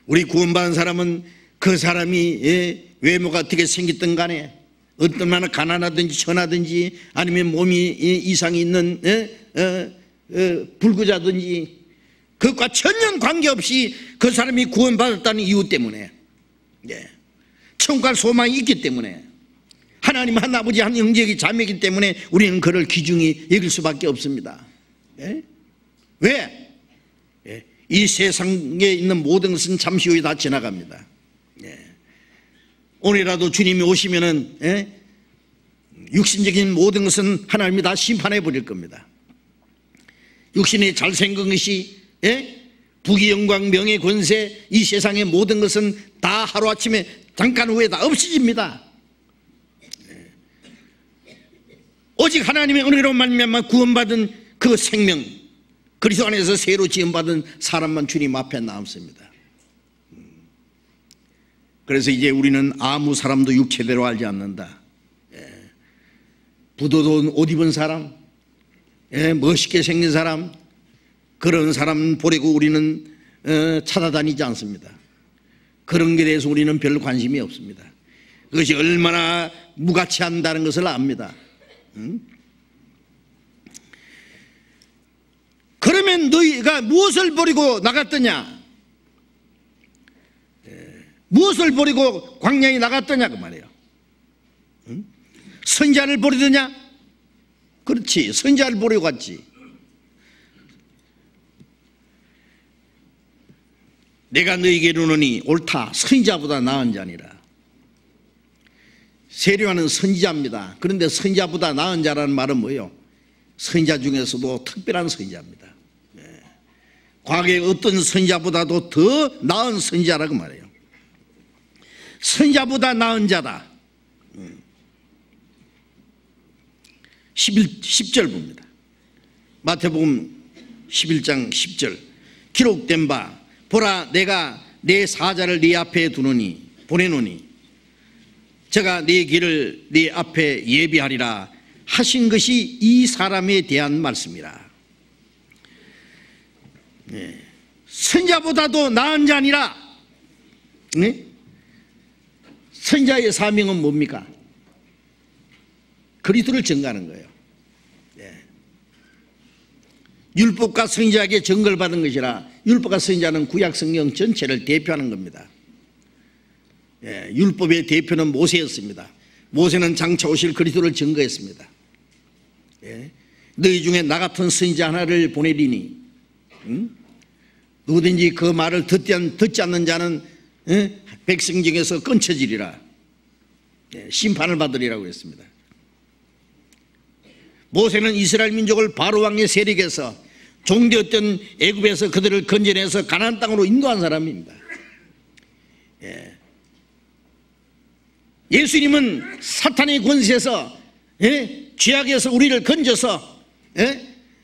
[SPEAKER 1] 우리 구원받은 사람은 그 사람이, 예, 외모가 어떻게 생겼든 간에, 얼마나 가난하든지 천하든지 아니면 몸이 이상이 있는, 불구자든지 그것과 전혀 관계없이 그 사람이 구원받았다는 이유 때문에, 예, 천국 갈 소망이 있기 때문에, 하나님 한 아버지 한 형제이기 자매이기 때문에 우리는 그를 귀중히 여길 수밖에 없습니다. 예? 왜? 예, 이 세상에 있는 모든 것은 잠시 후에 다 지나갑니다. 예. 오늘이라도 주님이 오시면은, 예? 육신적인 모든 것은 하나님이 다 심판해 버릴 겁니다. 육신이 잘생긴 것이, 예? 부귀 영광 명예 권세, 이 세상의 모든 것은 다 하루아침에 잠깐 후에 다 없어집니다. 예. 오직 하나님의 은혜로 말미암아 구원받은 그 생명, 그리스도 안에서 새로 지음받은 사람만 주님 앞에 남습니다. 그래서 이제 우리는 아무 사람도 육체대로 알지 않는다. 예. 부도도 옷 입은 사람, 예, 멋있게 생긴 사람, 그런 사람 보려고 우리는 찾아다니지 않습니다. 그런 게 대해서 우리는 별 관심이 없습니다. 그것이 얼마나 무가치한다는 것을 압니다. 그러면 너희가 무엇을 버리고 나갔더냐? 무엇을 버리고 광야에 나갔더냐 그 말이에요. 선지자를 버리더냐? 그렇지, 선지자를 버리고 갔지. 내가 너희에게 이르노니 옳다, 선지자보다 나은 자니라. 세례요한은 선지자입니다. 그런데 선지자보다 나은 자라는 말은 뭐예요? 선지자 중에서도 특별한 선지자입니다. 과거에 어떤 선지자보다도 더 나은 선지자라고 말해요. 선지자보다 나은 자다. 10절 봅니다. 마태복음 11장 10절. 기록된 바 보라 내가 내 사자를 네 앞에 두노니 보내노니 제가 네 길을 네 앞에 예비하리라 하신 것이 이 사람에 대한 말씀이라. 네. 선지자보다도 나은 자니라. 네? 선지자의 사명은 뭡니까? 그리스도를 증거하는 거예요. 네. 율법과 선지자에게 증거를 받은 것이라. 율법과 선지자는 구약 성경 전체를 대표하는 겁니다. 예, 율법의 대표는 모세였습니다. 모세는 장차 오실 그리스도를 증거했습니다. 예. 너희 중에 나 같은 선지자 하나를 보내리니 누구든지 그 말을 듣지 않는 자는 백성 중에서 끊쳐지리라. 예. 심판을 받으리라고 했습니다. 모세는 이스라엘 민족을 바로 왕의 세력에서 종되었던 애굽에서 그들을 건져내서 가나안 땅으로 인도한 사람입니다. 예. 예수님은 사탄의 권세에서 죄악에서 우리를 건져서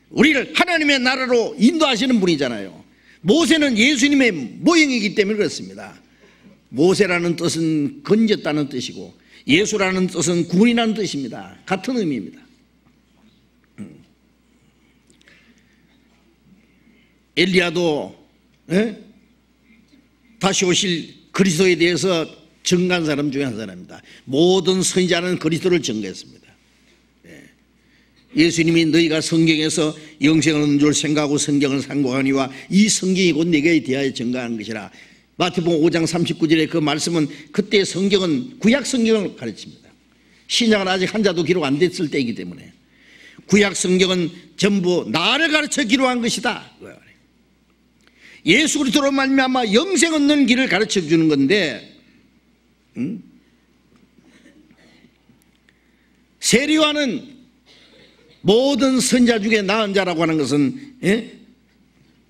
[SPEAKER 1] 우리를 하나님의 나라로 인도하시는 분이잖아요. 모세는 예수님의 모형이기 때문에 그렇습니다. 모세라는 뜻은 건졌다는 뜻이고 예수라는 뜻은 구원이라는 뜻입니다. 같은 의미입니다. 엘리야도 다시 오실 그리스도에 대해서 증거한 사람 중에 한 사람입니다. 모든 선지자는 그리스도를 증거했습니다. 예수님이 너희가 성경에서 영생을 얻는 줄 생각하고 성경을 상고하니와 이 성경이 곧 내게 대하여 증거하는 것이라. 마태복음 5장 39절에 그 말씀은 그때 성경은 구약 성경을 가르칩니다. 신약은 아직 한자도 기록 안 됐을 때이기 때문에 구약 성경은 전부 나를 가르쳐 기록한 것이다. 예수 그리스도로 말미암아 영생 얻는 길을 가르쳐 주는 건데 세리와는 모든 선자 중에 나은 자라고 하는 것은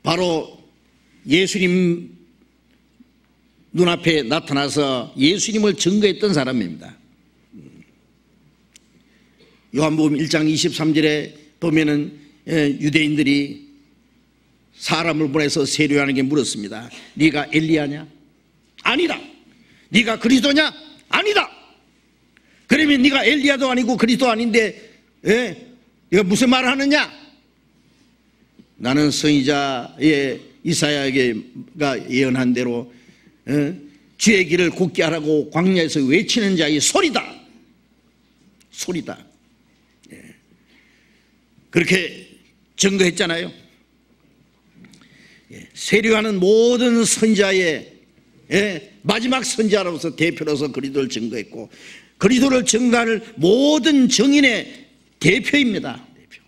[SPEAKER 1] 바로 예수님 눈앞에 나타나서 예수님을 증거했던 사람입니다. 요한복음 1장 23절에 보면은 유대인들이 사람을 보내서 세례요한에게 물었습니다. 네가 엘리야냐? 아니다. 네가 그리스도냐? 아니다. 그러면 네가 엘리야도 아니고 그리스도 아닌데 네가 무슨 말을 하느냐? 나는 선지자의 이사야가 예언한 대로 주의 길을 곧게 하라고 광야에서 외치는 자의 소리다. 소리다. 그렇게 증거했잖아요. 세례요한은 모든 선지자의 마지막 선지자로서 대표로서 그리스도를 증거했고 그리스도를 증거할 모든 증인의 대표입니다. 대표.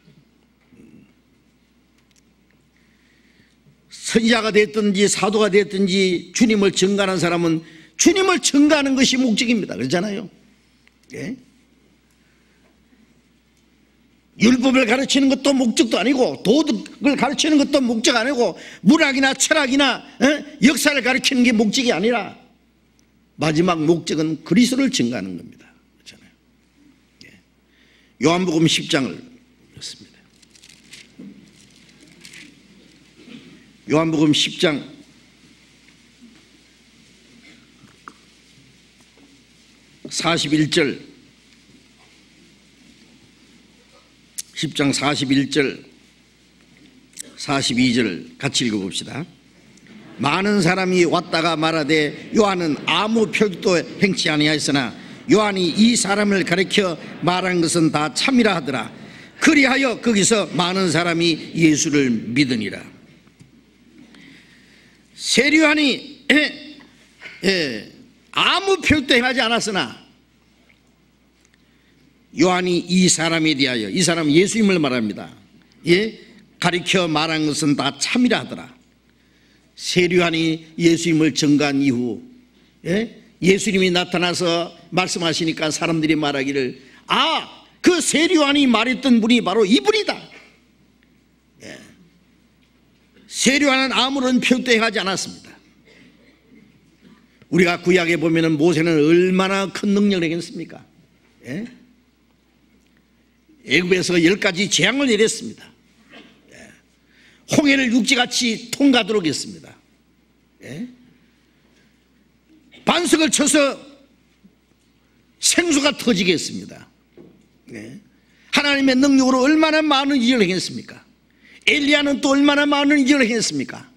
[SPEAKER 1] 선지자가 됐든지 사도가 됐든지 주님을 증거하는 사람은 주님을 증거하는 것이 목적입니다. 그렇잖아요. 예? 율법을 가르치는 것도 목적도 아니고 도덕을 가르치는 것도 목적 아니고 문학이나 철학이나 역사를 가르치는 게 목적이 아니라 마지막 목적은 그리스도를 증거하는 겁니다. 그렇잖아요. 요한복음 10장을 읽습니다. 요한복음 10장 41절 10장 41절 42절 같이 읽어봅시다. 많은 사람이 왔다가 말하되 요한은 아무 표기도 행치 아니하였으나 요한이 이 사람을 가리켜 말한 것은 다 참이라 하더라. 그리하여 거기서 많은 사람이 예수를 믿으니라. 세례요한이 아무 표기도 행하지 않았으나 요한이 이 사람에 대하여, 이 사람 예수님을 말합니다. 가리켜 말한 것은 다 참이라 하더라. 세례요한이 예수님을 증거한 이후 예수님이 나타나서 말씀하시니까 사람들이 말하기를 그 세례요한이 말했던 분이 바로 이분이다. 세례요한은 아무런 표기도 행하지 않았습니다. 우리가 구약에 보면 모세는 얼마나 큰 능력을 행했습니까? 애굽에서 10가지 재앙을 내렸습니다. 홍해를 육지같이 통과하도록 했습니다. 반석을 쳐서 생수가 터지게 했습니다. 하나님의 능력으로 얼마나 많은 일을 행했습니까? 엘리야는 또 얼마나 많은 일을 행했습니까?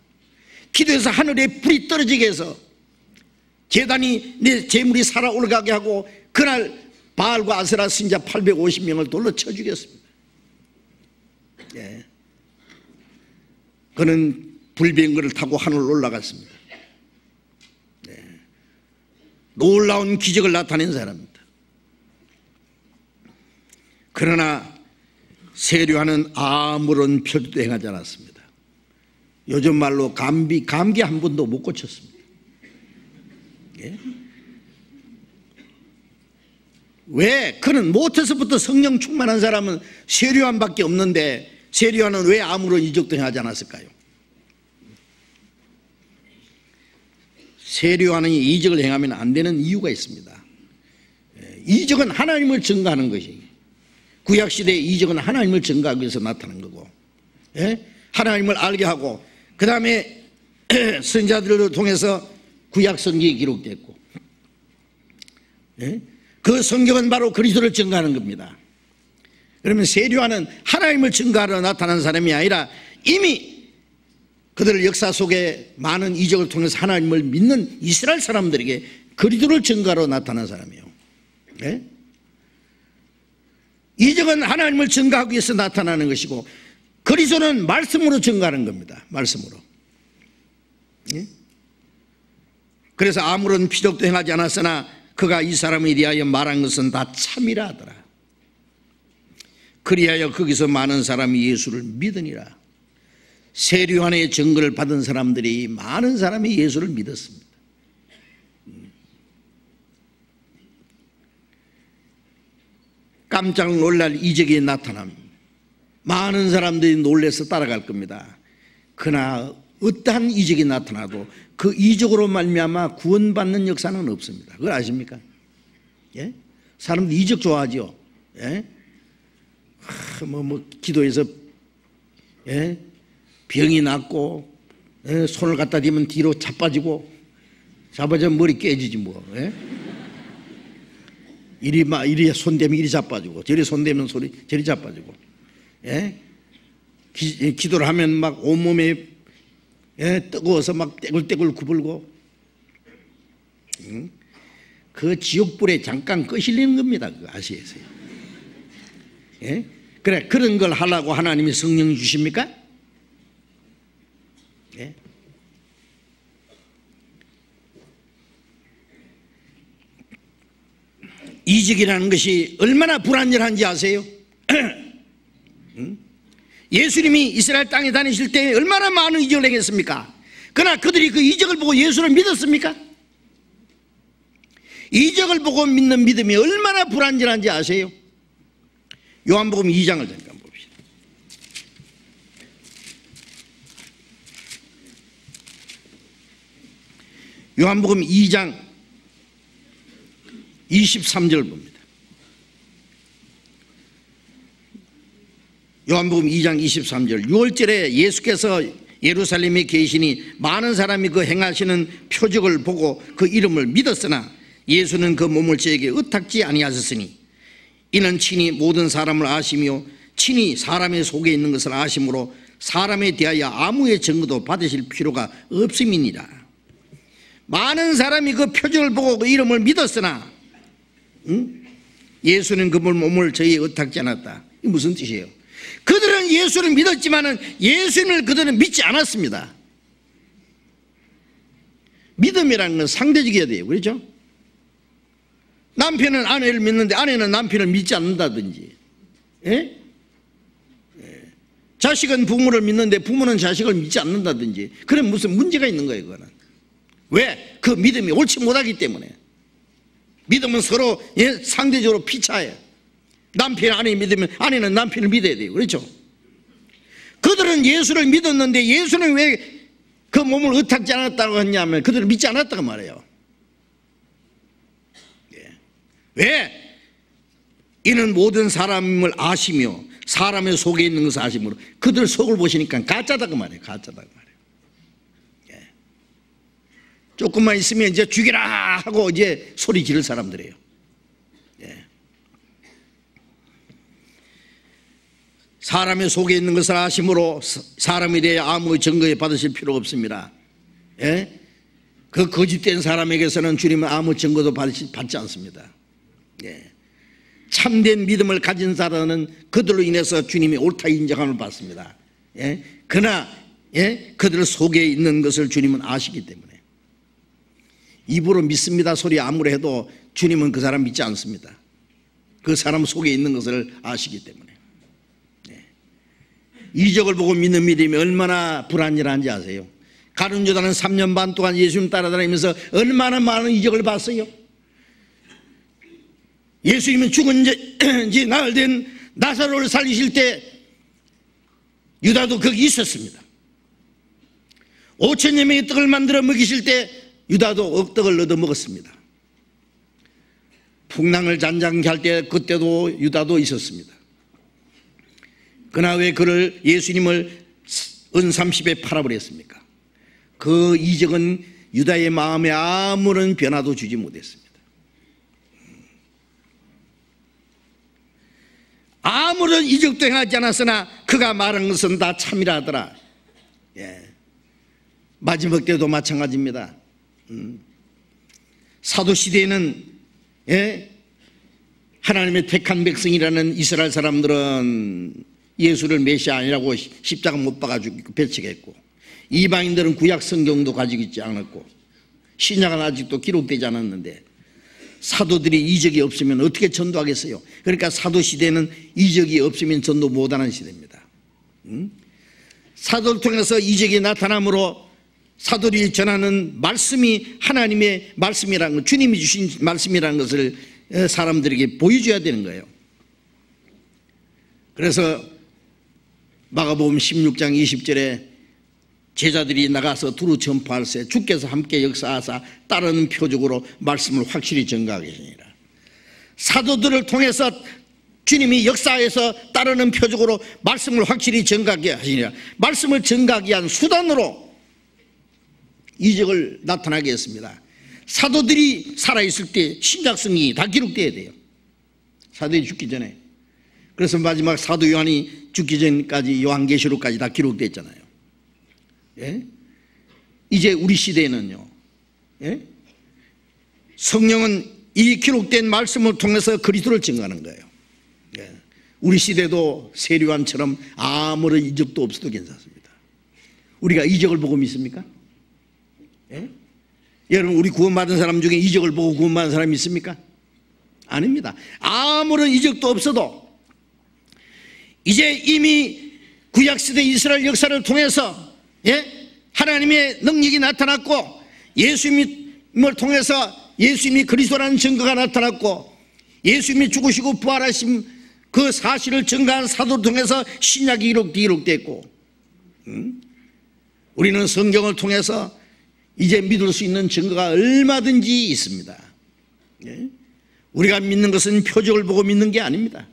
[SPEAKER 1] 기도해서 하늘에 불이 떨어지게 해서 제단이 내 재물이 살아 올라가게 하고 그날 바알과 아세라 신자 850명을 돌로 쳐 죽였습니다. 그는 불병거를 타고 하늘로 올라갔습니다. 놀라운 기적을 나타낸 사람입니다. 그러나 세류하는 아무런 표적도 행하지 않았습니다. 요즘 말로 감기 한 번도 못 고쳤습니다. 예? 왜? 그는 못해서부터 성령 충만한 사람은 세류한밖에 없는데 세류한은 왜 아무런 이적도 행하지 않았을까요? 세류한이 이적을 행하면 안 되는 이유가 있습니다. 이적은 하나님을 증거하는 것이, 구약시대의 이적은 하나님을 증거하기 위해서 나타난 거고, 하나님을 알게 하고, 그 다음에 선지자들을 통해서 구약 성경이 기록됐고, 그 성경은 바로 그리스도를 증거하는 겁니다. 그러면 세류한은 하나님을 증거하러 나타난 사람이 아니라 이미 그들 역사 속에 많은 이적을 통해서 하나님을 믿는 이스라엘 사람들에게 그리스도를 증거하러 나타난 사람이에요. 네? 이적은 하나님을 증거하기 위해서 나타나는 것이고 그리스도는 말씀으로 증거하는 겁니다. 말씀으로. 네? 그래서 아무런 피적도 행하지 않았으나 그가 이 사람에 대하여 말한 것은 다 참이라 하더라. 그리하여 거기서 많은 사람이 예수를 믿으니라. 세류한의 증거를 받은 사람들이 많은 사람이 예수를 믿었습니다. 깜짝 놀랄 이적이 나타남. 많은 사람들이 놀라서 따라갈 겁니다. 그러나 어떠한 이적이 나타나도 그 이적으로 말미암아 구원받는 역사는 없습니다. 그걸 아십니까? 예? 사람들 이적 좋아하죠. 예? 기도해서 병이 낫고 손을 갖다 대면 뒤로 자빠지고 자빠지면 머리 깨지지 뭐. 이리 손대면 이리 자빠지고 저리 손대면 저리 자빠지고. 기도를 하면 막 온몸에 뜨거워서 막 떼굴떼굴 구불고. 그 지옥불에 잠깐 끄실리는 겁니다. 그거 아시겠어요? 그래, 그런 걸 하려고 하나님이 성령 주십니까? 이적이라는 것이 얼마나 불완전한지 아세요? 예수님이 이스라엘 땅에 다니실 때 얼마나 많은 이적을 행했습니까? 그러나 그들이 그 이적을 보고 예수를 믿었습니까? 이적을 보고 믿는 믿음이 얼마나 불완전한지 아세요? 요한복음 2장을 잠깐 봅시다. 요한복음 2장 23절 봅니다. 요한복음 2장 23절. 6월절에 예수께서 예루살렘에 계시니 많은 사람이 그 행하시는 표적을 보고 그 이름을 믿었으나 예수는 그 몸을 저에게 의탁지 아니하셨으니 이는 친히 모든 사람을 아시며 친히 사람의 속에 있는 것을 아심으로 사람에 대하여 아무의 증거도 받으실 필요가 없음이니라. 많은 사람이 그 표적을 보고 그 이름을 믿었으나 예수는 그 몸을 저희에 의탁지 않았다. 이게 무슨 뜻이에요? 그들은 예수를 믿었지만은 예수님을 그들은 믿지 않았습니다. 믿음이라는 건 상대적이어야 돼요. 그렇죠? 남편은 아내를 믿는데 아내는 남편을 믿지 않는다든지, 자식은 부모를 믿는데 부모는 자식을 믿지 않는다든지, 그런 무슨 문제가 있는 거예요. 그거는 왜? 그 믿음이 옳지 못하기 때문에. 믿음은 서로 상대적으로 피차해요. 남편이 아내 믿으면 아내는 남편을 믿어야 돼요. 그렇죠? 그들은 예수를 믿었는데 예수는 왜 그 몸을 의탁지 않았다고 했냐면 그들을 믿지 않았다고 말해요. 왜? 이는 모든 사람을 아시며 사람의 속에 있는 것을 아심으로. 그들 속을 보시니까 가짜다고 말해요. 가짜다고 말해요. 조금만 있으면 이제 죽이라 하고 이제 소리 지를 사람들이에요. 사람의 속에 있는 것을 아심으로 사람에 대해 아무 증거에 받으실 필요가 없습니다. 그 거짓된 사람에게서는 주님은 아무 증거도 받지 않습니다. 참된 믿음을 가진 사람은 그들로 인해서 주님이 옳다 인정함을 받습니다. 그러나 그들 속에 있는 것을 주님은 아시기 때문에 입으로 믿습니다 소리 아무리 해도 주님은 그 사람 믿지 않습니다. 그 사람 속에 있는 것을 아시기 때문에. 이적을 보고 믿는 믿음이 얼마나 불안일한지 아세요? 가룟 유다는 3년 반 동안 예수님 따라다니면서 얼마나 많은 이적을 봤어요. 예수님은 죽은 지 나흘 된 나사로를 살리실 때 유다도 거기 있었습니다. 5천여 명의 떡을 만들어 먹이실 때 유다도 억떡을 얻어 먹었습니다. 풍랑을 잔잔케 할 때 그때도 유다도 있었습니다. 그러나 왜 그를 예수님을 은 30에 팔아버렸습니까? 그 이적은 유다의 마음에 아무런 변화도 주지 못했습니다. 아무런 이적도 행하지 않았으나 그가 말한 것은 다 참이라 하더라. 마지막 때도 마찬가지입니다. 사도시대에는 하나님의 택한 백성이라는 이스라엘 사람들은 예수를 메시아 아니라고 십자가 못 박아주고 배척했고, 이방인들은 구약 성경도 가지고 있지 않았고, 신약은 아직도 기록되지 않았는데 사도들이 이적이 없으면 어떻게 전도하겠어요? 그러니까 사도시대는 이적이 없으면 전도 못하는 시대입니다. 사도를 통해서 이적이 나타남으로 사도들이 전하는 말씀이 하나님의 말씀이라는 것, 주님이 주신 말씀이라는 것을 사람들에게 보여줘야 되는 거예요. 그래서 마가복음 16장 20절에 제자들이 나가서 두루 전파할세 주께서 함께 역사하사 따르는 표적으로 말씀을 확실히 전가하게 하시니라. 사도들을 통해서 주님이 역사에서 따르는 표적으로 말씀을 확실히 전가하게 하시니라. 말씀을 전가하기 위한 수단으로 이적을 나타나게 했습니다. 사도들이 살아있을 때 신약성경이 다 기록돼야 돼요. 사도들이 죽기 전에. 그래서 마지막 사도 요한이 죽기 전까지 요한계시록까지 다 기록됐잖아요. 이제 우리 시대에는요, 성령은 이 기록된 말씀을 통해서 그리스도를 증거하는 거예요. 우리 시대도 세례요한처럼 아무런 이적도 없어도 괜찮습니다. 우리가 이적을 보고 믿습니까? 여러분, 우리 구원받은 사람 중에 이적을 보고 구원받은 사람이 있습니까? 아닙니다. 아무런 이적도 없어도 이제 이미 구약시대 이스라엘 역사를 통해서 하나님의 능력이 나타났고, 예수님을 통해서 예수님이 그리스도라는 증거가 나타났고, 예수님이 죽으시고 부활하신 그 사실을 증거한 사도를 통해서 신약이 기록됐고, 우리는 성경을 통해서 이제 믿을 수 있는 증거가 얼마든지 있습니다. 우리가 믿는 것은 표적을 보고 믿는 게 아닙니다.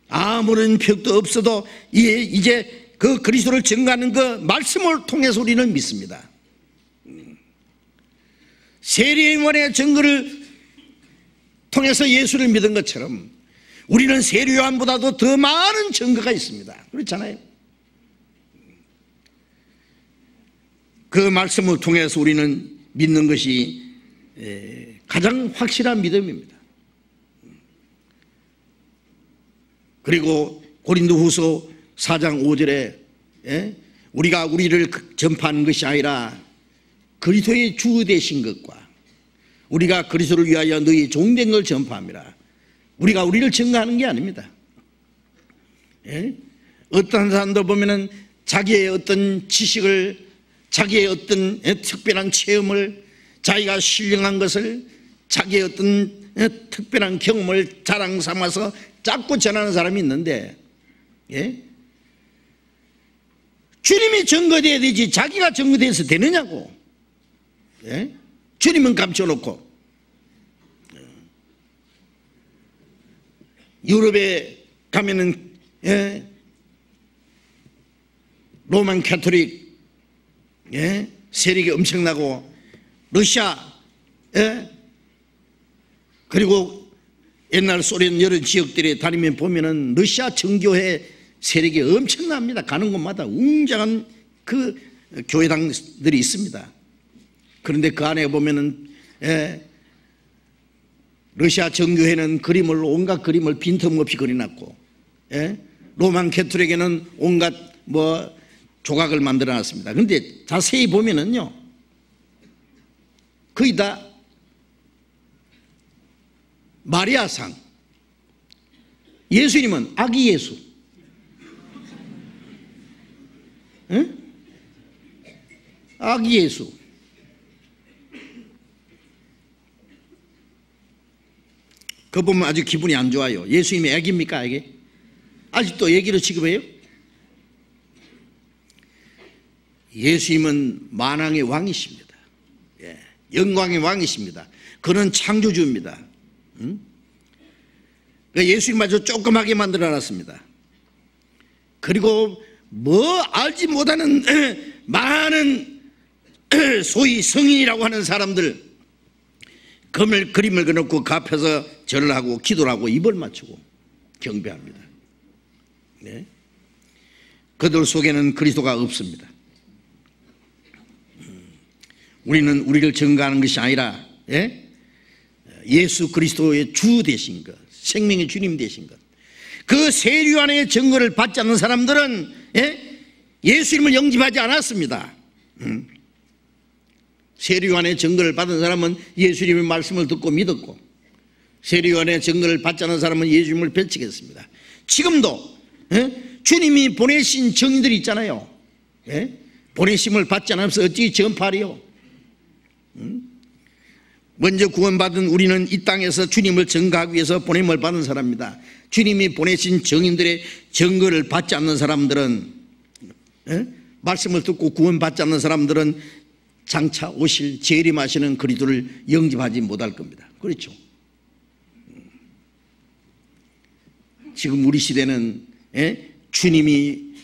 [SPEAKER 1] 아무런 표적도 없어도 이제 그 그리스도를 증거하는 그 말씀을 통해서 우리는 믿습니다. 세례요한의 증거를 통해서 예수를 믿은 것처럼 우리는 세례요한보다도 더 많은 증거가 있습니다. 그렇잖아요. 그 말씀을 통해서 우리는 믿는 것이 가장 확실한 믿음입니다. 그리고 고린도후서 4장 5절에 우리가 우리를 전파하는 것이 아니라 그리스도의 주 되신 것과 우리가 그리스도를 위하여 너희 종된 걸 전파합니다. 우리가 우리를 증거하는 게 아닙니다. 어떤 사람들 보면은 자기의 어떤 지식을, 자기의 어떤 특별한 체험을, 자기가 신령한 것을, 자기의 어떤 특별한 경험을 자랑 삼아서 자꾸 전하는 사람이 있는데, 주님이 증거되어야 되지 자기가 증거돼서 되느냐고. 주님은 감춰놓고. 유럽에 가면은 로만 카톨릭 세력이 엄청나고, 러시아 그리고 옛날 소련 여러 지역들에 다니면 보면은 러시아 정교회 세력이 엄청납니다. 가는 곳마다 웅장한 그 교회당들이 있습니다. 그런데 그 안에 보면은 러시아 정교회는 그림을, 온갖 그림을 빈틈없이 그려놨고, 로만 캐톨릭에는 온갖 조각을 만들어 놨습니다. 그런데 자세히 보면은요, 거의 다 마리아상. 예수님은 아기 예수. 응? 아기 예수. 그거 보면 아주 기분이 안 좋아요. 예수님이 애기입니까, 애기? 아직도 애기로 취급해요? 예수님은 만왕의 왕이십니다. 예, 영광의 왕이십니다. 그는 창조주입니다. 응? 그러니까 예수님마저 조그맣게 만들어놨습니다. 그리고 뭐 알지 못하는 많은 소위 성인이라고 하는 사람들 그림을 그려놓고 그 앞에서 절을 하고 기도를 하고 입을 맞추고 경배합니다. 네? 그들 속에는 그리스도가 없습니다. 우리는 우리를 증거하는 것이 아니라 예수 그리스도의 주 되신 것, 생명의 주님 되신 것, 그 세례 안에 증거를 받지 않는 사람들은 예수님을 영접하지 않았습니다. 세례요한의 증거를 받은 사람은 예수님의 말씀을 듣고 믿었고, 세례요한의 증거를 받지 않은 사람은 예수님을 배척했습니다. 지금도 주님이 보내신 증인들이 있잖아요. 보내심을 받지 않으면서 어찌 전파하리요? 먼저 구원받은 우리는 이 땅에서 주님을 증거하기 위해서 보냄을 받은 사람입니다. 주님이 보내신 증인들의 증거를 받지 않는 사람들은, 말씀을 듣고 구원받지 않는 사람들은 장차 오실 재림하시는 그리스도를 영접하지 못할 겁니다. 그렇죠? 지금 우리 시대는 주님이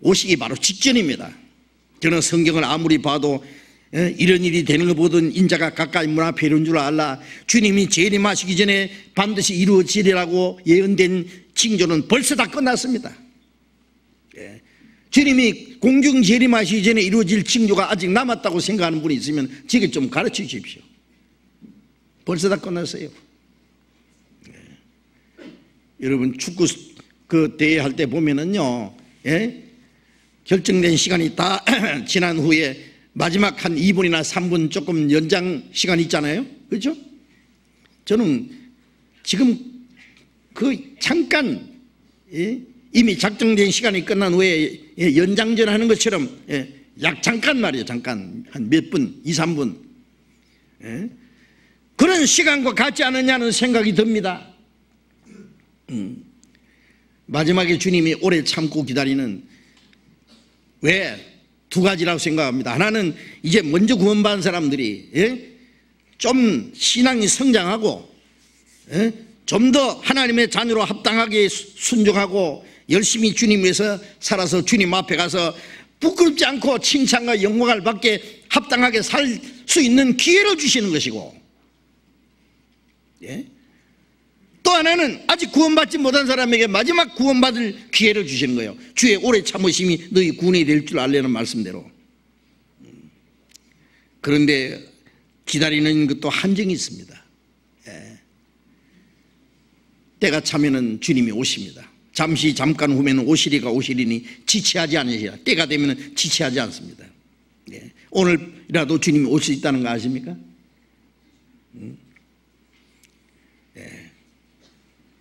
[SPEAKER 1] 오시기 바로 직전입니다. 저는 성경을 아무리 봐도 이런 일이 되는 것 보던 인자가 가까이 문 앞에 이런 줄 알라. 주님이 재림하시기 전에 반드시 이루어지리라고 예언된 징조는 벌써 다 끝났습니다. 주님이 공중 재림하시기 전에 이루어질 징조가 아직 남았다고 생각하는 분이 있으면 저게 좀 가르쳐 주십시오. 벌써 다 끝났어요. 여러분 축구 그 대회 할 때 보면은요, 결정된 시간이 다 지난 후에 마지막 한 2분이나 3분 조금 연장 시간 있잖아요. 그렇죠? 저는 지금 그 잠깐 이미 작정된 시간이 끝난 후에 연장전 하는 것처럼 약 잠깐 말이에요. 잠깐 한 몇 분, 2, 3분 그런 시간과 같지 않느냐는 생각이 듭니다. 마지막에 주님이 오래 참고 기다리는 왜? 두 가지라고 생각합니다. 하나는 이제 먼저 구원받은 사람들이 좀 신앙이 성장하고 좀 더 하나님의 자녀로 합당하게 순종하고 열심히 주님 위해서 살아서 주님 앞에 가서 부끄럽지 않고 칭찬과 영광을 받게 합당하게 살 수 있는 기회를 주시는 것이고, 또 하나는 아직 구원받지 못한 사람에게 마지막 구원받을 기회를 주시는 거예요. 주의 오래 참으심이 너희 구원이 될 줄 알려는 말씀대로. 그런데 기다리는 것도 한정이 있습니다. 때가 차면은 주님이 오십니다. 잠깐 후에는 오시리가 오시리니 지체하지 않으시라. 때가 되면은 지체하지 않습니다. 오늘이라도 주님이 올 수 있다는 거 아십니까?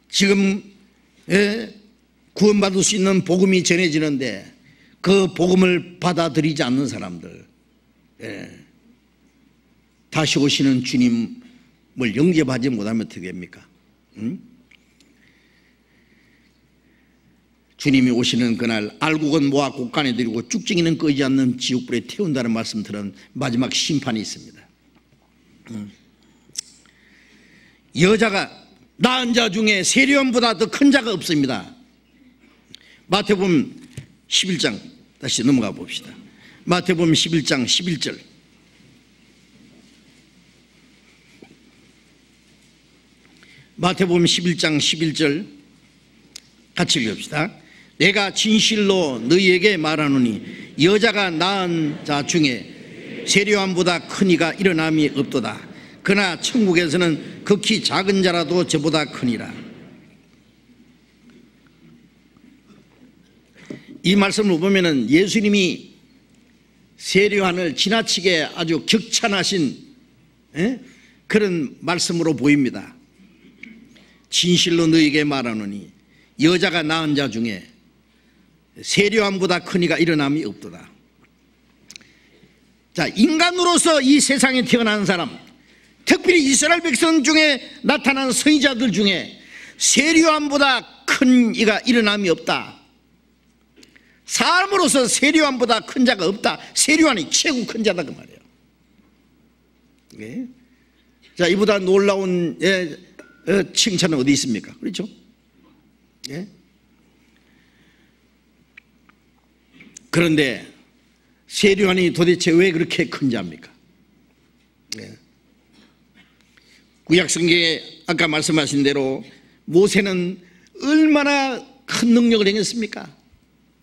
[SPEAKER 1] 지금 구원받을 수 있는 복음이 전해지는데 그 복음을 받아들이지 않는 사람들, 다시 오시는 주님을 영접하지 못하면 어떻게 됩니까? 주님이 오시는 그날 알곡은 모아 곡간에 들이고 쭉증이는 끄지 않는 지옥불에 태운다는 말씀들은 마지막 심판이 있습니다. 여자가 낳은 자 중에 세례요한보다 더 큰 자가 없습니다. 마태복음 11장 다시 넘어가 봅시다. 마태복음 11장 11절. 마태복음 11장 11절 같이 읽읍시다. 내가 진실로 너희에게 말하노니 여자가 낳은 자 중에 세례요한보다 큰 이가 일어남이 없도다. 그러나 천국에서는 극히 작은 자라도 저보다 크니라. 이 말씀을 보면은 예수님이 세례요한을 지나치게 아주 격찬하신 그런 말씀으로 보입니다. 진실로 너희에게 말하노니 여자가 낳은 자 중에 세려함보다 큰 이가 일어남이 없도다. 자, 인간으로서 이 세상에 태어난 사람, 특별히 이스라엘 백성 중에 나타난 선지자들 중에 세려함보다 큰 이가 일어남이 없다. 사람으로서 세려함보다 큰 자가 없다. 세려함이 최고 큰 자다 그 말이에요. 네? 자, 이보다 놀라운 칭찬은 어디 있습니까? 그렇죠? 예? 그런데 세려함이 도대체 왜 그렇게 큰 자입니까? 예. 구약성경에 아까 말씀하신 대로 모세는 얼마나 큰 능력을 행했습니까?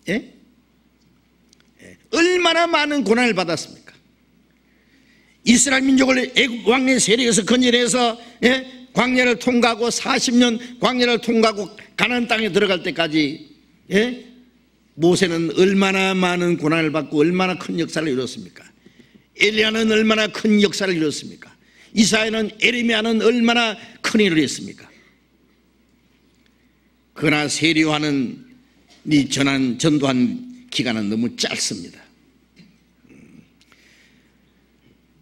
[SPEAKER 1] 예? 예. 얼마나 많은 고난을 받았습니까? 이스라엘 민족을 애굽 왕의 세력에서 건져내서 광야를 통과하고 40년 광야를 통과하고 가나안 땅에 들어갈 때까지 모세는 얼마나 많은 고난을 받고 얼마나 큰 역사를 이뤘습니까? 엘리야는 얼마나 큰 역사를 이뤘습니까? 이사야는 에레미야는 얼마나 큰 일을 했습니까? 그러나 세리요한은 전도한 기간은 너무 짧습니다.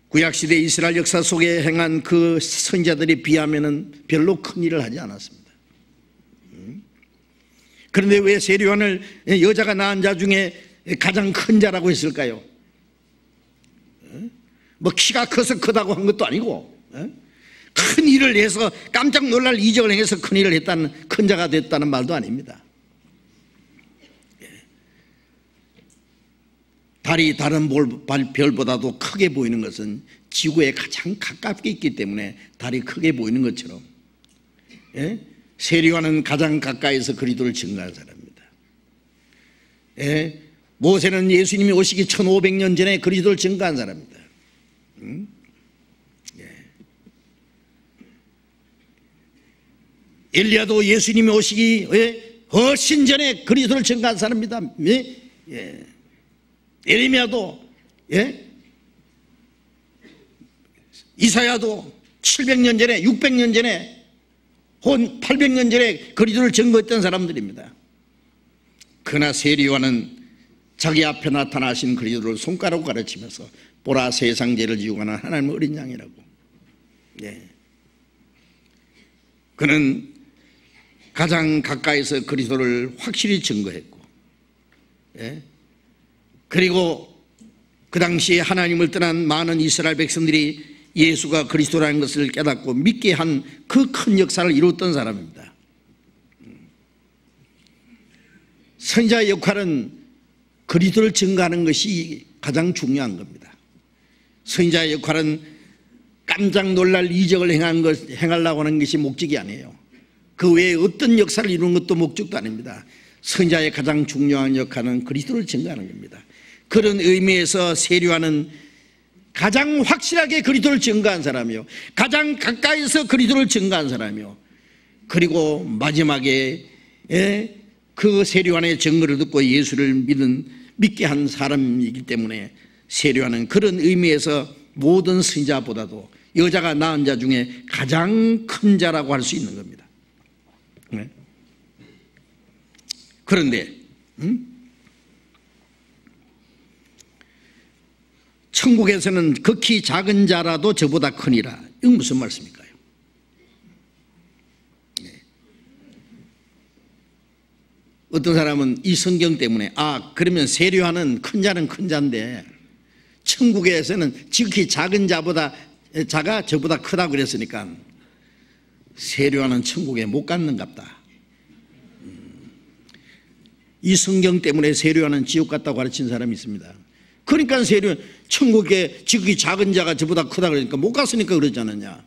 [SPEAKER 1] 구약시대 이스라엘 역사 속에 행한 그 선지자들에 비하면 별로 큰 일을 하지 않았습니다. 그런데 왜 세리요한을 여자가 낳은 자 중에 가장 큰 자라고 했을까요? 뭐 키가 커서 크다고 한 것도 아니고 큰 일을 해서 깜짝 놀랄 이적을 행해서 큰 일을 했다는, 큰 자가 됐다는 말도 아닙니다. 달이 다른 별보다도 크게 보이는 것은 지구에 가장 가깝게 있기 때문에 달이 크게 보이는 것처럼 세리요한은 가장 가까이서 그리스도를 증거한 사람입니다. 모세는 예수님이 오시기 1500년 전에 그리스도를 증거한 사람입니다. 엘리야도 예수님이 오시기 훨씬 전에 그리스도를 증거한 사람입니다. 에레미야도 이사야도 700년 전에 600년 전에 혹은 800년 전에 그리스도를 증거했던 사람들입니다. 그러나 세리요한은 자기 앞에 나타나신 그리스도를 손가락으로 가르치면서 보라 세상 죄를 지고 가는 하나님의 어린 양이라고. 그는 가장 가까이서 그리스도를 확실히 증거했고 그리고 그 당시에 하나님을 떠난 많은 이스라엘 백성들이 예수가 그리스도라는 것을 깨닫고 믿게 한 그 큰 역사를 이뤘던 사람입니다. 선지자의 역할은 그리스도를 증거하는 것이 가장 중요한 겁니다. 선지자의 역할은 깜짝 놀랄 이적을 행하려고 하는 것이 목적이 아니에요. 그 외에 어떤 역사를 이루는 것도 목적도 아닙니다. 선지자의 가장 중요한 역할은 그리스도를 증거하는 겁니다. 그런 의미에서 세리요한은 가장 확실하게 그리스도를 증거한 사람이요, 가장 가까이서 그리스도를 증거한 사람이요, 그리고 마지막에 그 세리요한의 증거를 듣고 예수를 믿게 한 사람이기 때문에 세리요한은 그런 의미에서 모든 선지자보다도 여자가 낳은 자 중에 가장 큰 자라고 할 수 있는 겁니다. 그런데 천국에서는 극히 작은 자라도 저보다 크니라. 이건 무슨 말씀일까요? 어떤 사람은 이 성경 때문에 그러면 세리요한은 큰 자는 큰 자인데 천국에서는 지극히 작은 자가 저보다 크다고 그랬으니까 세리요한은 천국에 못 갔는갑다. 이 성경 때문에 세리요한은 지옥 갔다고 가르친 사람이 있습니다. 그러니까 세리요한 천국에 지극히 작은 자가 저보다 크다 그러니까 못 갔으니까 그러지 않았냐.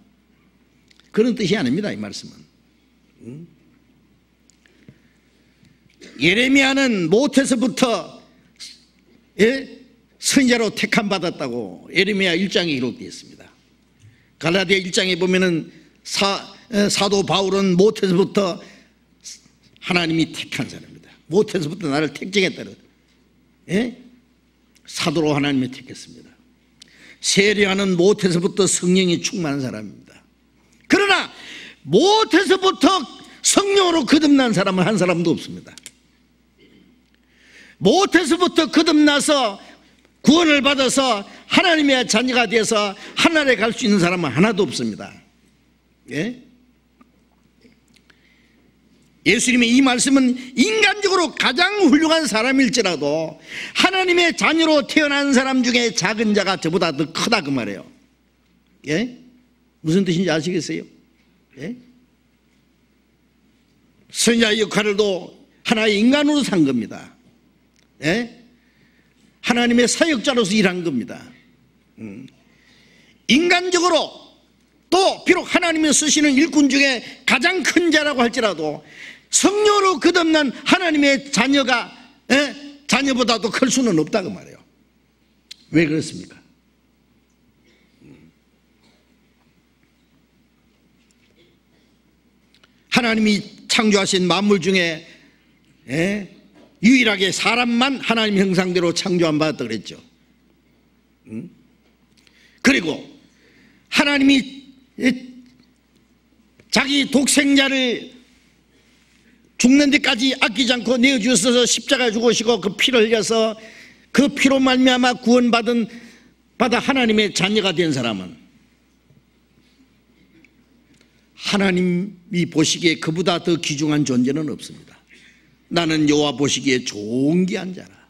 [SPEAKER 1] 그런 뜻이 아닙니다. 이 말씀은. 예레미야는 모태서부터 선지자로 택함 받았다고 예레미야 1장에 기록되어 있습니다. 갈라디아 1장에 보면은 사도 바울은 모태서부터 하나님이 택한 사람입니다. 모태서부터 나를 택정했다. 사도로 하나님이 택했습니다. 세리요한은 모태서부터 성령이 충만한 사람입니다. 그러나 못해서부터 성령으로 거듭난 사람은 한 사람도 없습니다. 못해서부터 거듭나서 구원을 받아서 하나님의 자녀가 돼서 하늘에 갈 수 있는 사람은 하나도 없습니다. 예? 예수님의 이 말씀은 인간적으로 가장 훌륭한 사람일지라도 하나님의 자녀로 태어난 사람 중에 작은 자가 저보다 더 크다 그 말이에요. 예? 무슨 뜻인지 아시겠어요? 예? 선지자의 역할도 하나의 인간으로 산 겁니다. 예? 하나님의 사역자로서 일한 겁니다. 인간적으로 또 비록 하나님이 쓰시는 일꾼 중에 가장 큰 자라고 할지라도 성령으로 거듭난 하나님의 자녀가 자녀보다도 클 수는 없다고 말해요. 왜 그렇습니까? 하나님이 창조하신 만물 중에 유일하게 사람만 하나님 형상대로 창조한 바였다 그랬죠. 그리고 하나님이 자기 독생자를 죽는 데까지 아끼지 않고 내어주셔서 십자가에 죽으시고 그 피를 흘려서 그 피로 말미암아 받아 하나님의 자녀가 된 사람은 하나님이 보시기에 그보다 더 귀중한 존재는 없습니다. 나는 여호와 보시기에 존귀한 자라.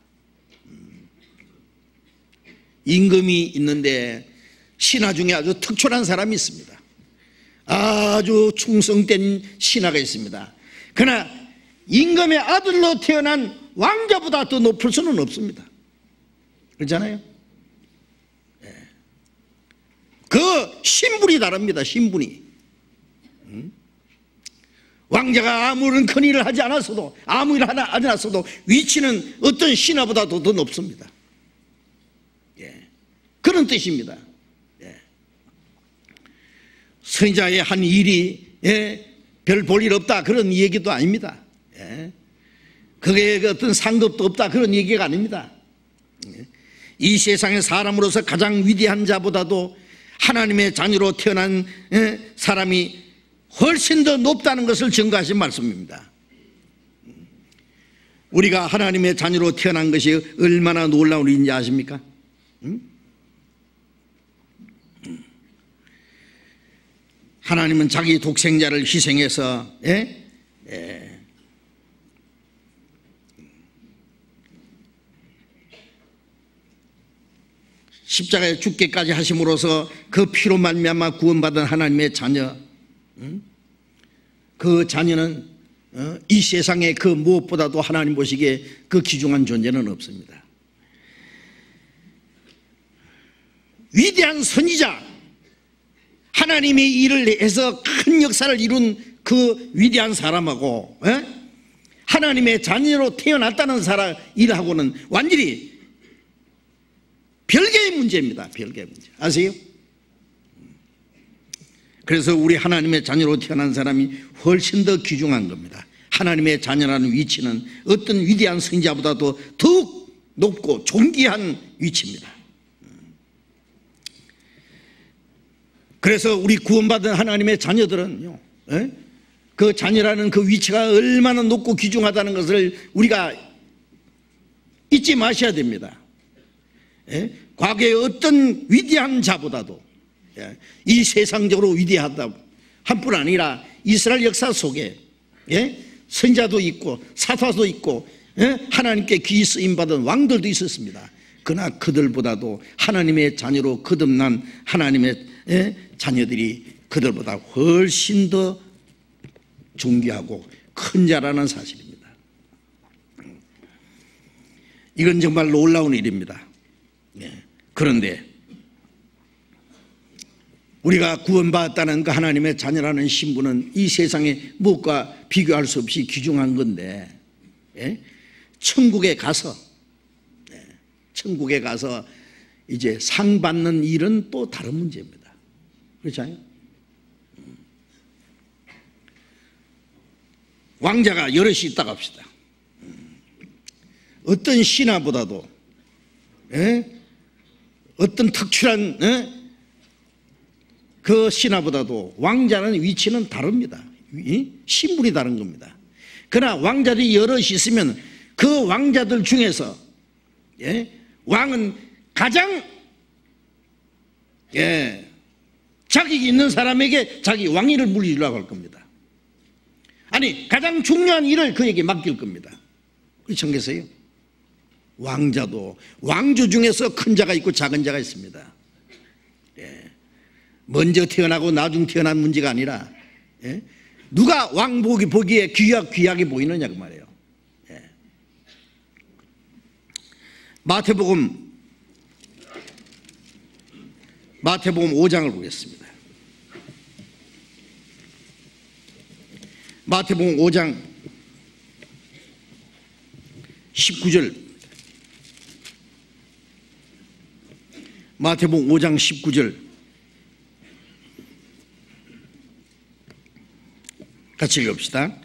[SPEAKER 1] 임금이 있는데 신하 중에 아주 특출한 사람이 있습니다. 아주 충성된 신하가 있습니다. 그러나 임금의 아들로 태어난 왕자보다 더 높을 수는 없습니다. 그렇잖아요? 그 신분이 다릅니다. 신분이. 왕자가 아무런 큰 일을 하지 않았어도, 아무 일을 하지 않았어도 위치는 어떤 신하보다도 더 높습니다. 그런 뜻입니다. 선지자의 한 일이 별 볼 일 없다 그런 얘기도 아닙니다. 그게 어떤 상급도 없다 그런 얘기가 아닙니다. 이 세상의 사람으로서 가장 위대한 자보다도 하나님의 자녀로 태어난 사람이 훨씬 더 높다는 것을 증거하신 말씀입니다. 우리가 하나님의 자녀로 태어난 것이 얼마나 놀라운 일인지 아십니까? 하나님은 자기 독생자를 희생해서 십자가에 죽기까지 하심으로써 그 피로 말미암아 구원받은 하나님의 자녀, 그 자녀는 이 세상에 그 무엇보다도 하나님 보시기에 그 귀중한 존재는 없습니다. 위대한 선지자, 하나님의 일을 해서 큰 역사를 이룬 그 위대한 사람하고 하나님의 자녀로 태어났다는 사람 일하고는 완전히 별개의 문제입니다. 별개의 문제. 아세요? 그래서 우리 하나님의 자녀로 태어난 사람이 훨씬 더 귀중한 겁니다. 하나님의 자녀라는 위치는 어떤 위대한 선지자보다도 더욱 높고 존귀한 위치입니다. 그래서 우리 구원받은 하나님의 자녀들은요, 그 자녀라는 그 위치가 얼마나 높고 귀중하다는 것을 우리가 잊지 마셔야 됩니다. 과거의 어떤 위대한 자보다도 이 세상적으로 위대하다 한뿐 아니라 이스라엘 역사 속에 선지자도 있고 사도도 있고 하나님께 귀 쓰임받은 왕들도 있었습니다. 그러나 그들보다도 하나님의 자녀로 거듭난 하나님의 자녀들이 그들보다 훨씬 더 존귀하고 큰 자라는 사실입니다. 이건 정말 놀라운 일입니다. 그런데 우리가 구원받았다는 그 하나님의 자녀라는 신분은 이 세상에 무엇과 비교할 수 없이 귀중한 건데 천국에 가서 이제 상 받는 일은 또 다른 문제입니다. 그렇잖아요? 왕자가 여럿이 있다고 합시다. 어떤 신하보다도 어떤 특출한 그 신하보다도 왕자는 위치는 다릅니다. 신분이 다른 겁니다. 그러나 왕자들이 여럿이 있으면 그 왕자들 중에서 왕은 가장 자격이 있는 사람에게 자기 왕위를 물리주려고 할 겁니다. 아니, 가장 중요한 일을 그에게 맡길 겁니다. 청계세요. 왕자도 왕조 중에서 큰 자가 있고 작은 자가 있습니다. 먼저 태어나고 나중 태어난 문제가 아니라 누가 왕복이 보기에 귀하게 보이느냐 그 말이에요. 마태복음 5장을 보겠습니다. 마태복음 5장 19절. 마태복음 5장 19절 같이 읽읍시다.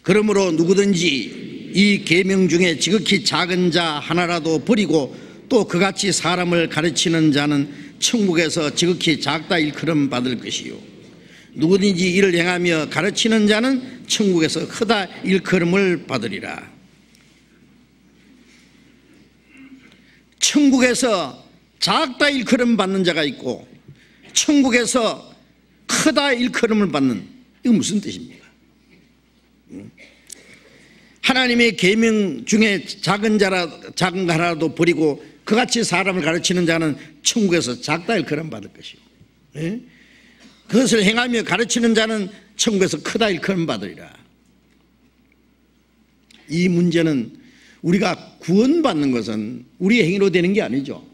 [SPEAKER 1] 그러므로 누구든지 이 계명 중에 지극히 작은 자 하나라도 버리고 또 그같이 사람을 가르치는 자는 천국에서 지극히 작다 일컬음 받을 것이요 누구든지 이를 행하며 가르치는 자는 천국에서 크다 일컬음을 받으리라. 천국에서 작다 일컬음 받는 자가 있고 천국에서 크다 일컬음을 받는, 이거 무슨 뜻입니까? 하나님의 계명 중에 작은 거 하나라도 버리고 그같이 사람을 가르치는 자는 천국에서 작다 일컬음 받을 것이요 그것을 행하며 가르치는 자는 천국에서 크다 일컬음 받으리라. 이 문제는 우리가 구원받는 것은 우리의 행위로 되는 게 아니죠.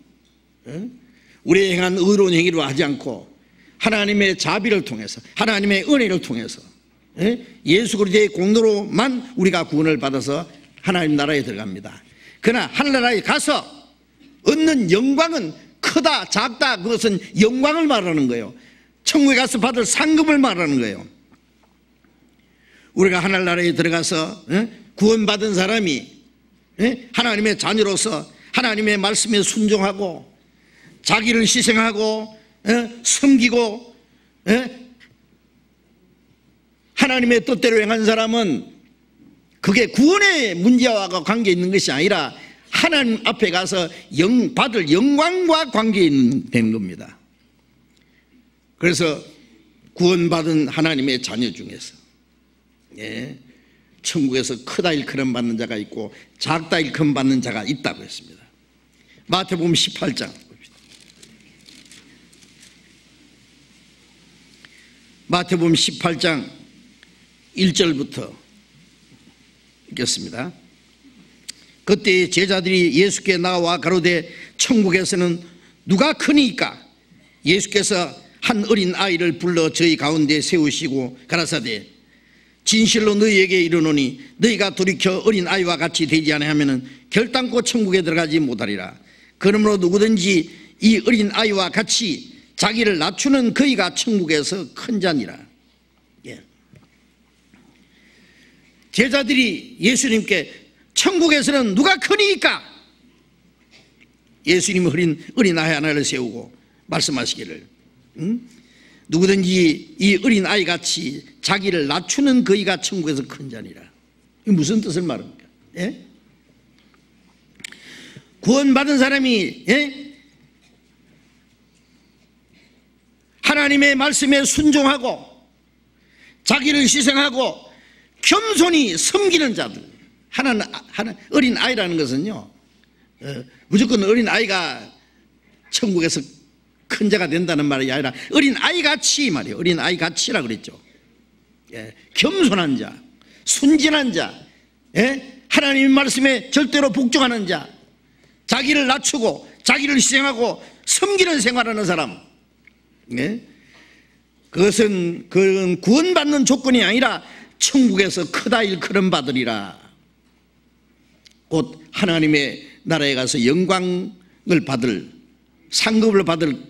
[SPEAKER 1] 우리의 행한 의로운 행위로 하지 않고 하나님의 자비를 통해서, 하나님의 은혜를 통해서 예수 그리스도의 공로로만 우리가 구원을 받아서 하나님 나라에 들어갑니다. 그러나 하늘나라에 가서 얻는 영광은 크다 작다, 그것은 영광을 말하는 거예요. 천국에 가서 받을 상급을 말하는 거예요. 우리가 하늘나라에 들어가서 구원받은 사람이 하나님의 자녀로서 하나님의 말씀에 순종하고 자기를 희생하고 섬기고 하나님의 뜻대로 행한 사람은 그게 구원의 문제와 관계 있는 것이 아니라 하나님 앞에 가서 받을 영광과 관계 있는 겁니다. 그래서 구원받은 하나님의 자녀 중에서 천국에서 크다 일컬음 받는 자가 있고 작다 일컬음 받는 자가 있다고 했습니다. 마태복음 18장 봅시다. 마태복음 18장 1절부터 읽겠습니다. 그때 제자들이 예수께 나와 가로되 천국에서는 누가 크니까? 예수께서 한 어린 아이를 불러 저희 가운데 세우시고 가라사대 진실로 너희에게 이르노니 너희가 돌이켜 어린 아이와 같이 되지 아니하면 결단코 천국에 들어가지 못하리라. 그러므로 누구든지 이 어린 아이와 같이 자기를 낮추는 그이가 천국에서 큰 자니라. 제자들이 예수님께 천국에서는 누가 크니까? 예수님이 어린 아이 하나를 세우고 말씀하시기를 누구든지 이 어린 아이같이 자기를 낮추는 그이가 천국에서 큰 자니라. 이게 무슨 뜻을 말합니까? 구원받은 사람이 하나님의 말씀에 순종하고 자기를 희생하고 겸손히 섬기는 자들. 어린 아이라는 것은요, 무조건 어린 아이가 천국에서 큰 자가 된다는 말이 아니라 어린 아이같이 말이에요. 어린 아이같이라 그랬죠. 겸손한 자, 순진한 자, 하나님의 말씀에 절대로 복종하는 자, 자기를 낮추고 자기를 희생하고 섬기는 생활하는 사람. 그것은 구원받는 조건이 아니라 천국에서 크다 일컬음 받으리라. 곧 하나님의 나라에 가서 영광을 받을, 상급을 받을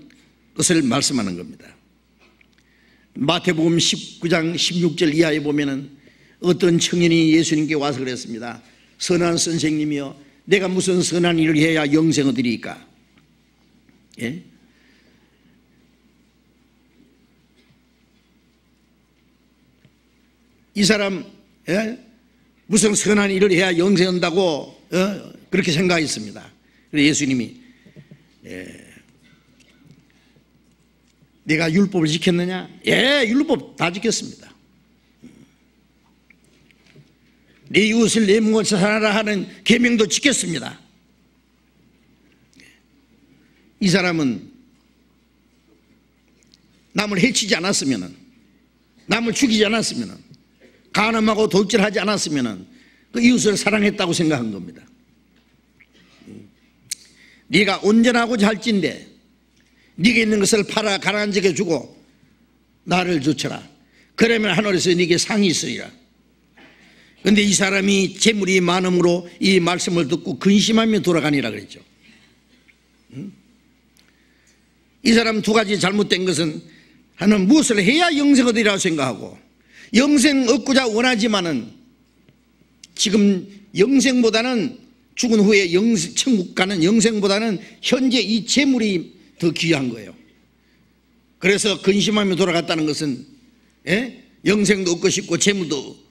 [SPEAKER 1] 것을 말씀하는 겁니다. 마태복음 19장 16절 이하에 보면은 어떤 청년이 예수님께 와서 그랬습니다. 선한 선생님이여, 내가 무슨 선한 일을 해야 영생을 얻으리까? 이 사람 무슨 선한 일을 해야 영생 얻는다고 그렇게 생각했습니다. 그래서 예수님이 내가 율법을 지켰느냐? 예, 율법 다 지켰습니다. 내 이웃을 내 몸같이 살아라 하는 계명도 지켰습니다. 이 사람은 남을 해치지 않았으면, 남을 죽이지 않았으면, 간음하고 도둑질하지 않았으면 그 이웃을 사랑했다고 생각한 겁니다. 네가 온전하고자 할진대 네게 있는 것을 팔아 가난한 자에게 주고 나를 좇으라. 그러면 하늘에서 네게 상이 있으리라. 그런데 이 사람이 재물이 많음으로 이 말씀을 듣고 근심하며 돌아가니라 그랬죠. 이 사람 두 가지 잘못된 것은 하나는 무엇을 해야 영생 얻으리라 생각하고, 영생 얻고자 원하지만은 지금 영생보다는 죽은 후에 천국 가는 영생보다는 현재 이 재물이 더 귀한 거예요. 그래서 근심하며 돌아갔다는 것은 영생도 얻고 싶고 재물도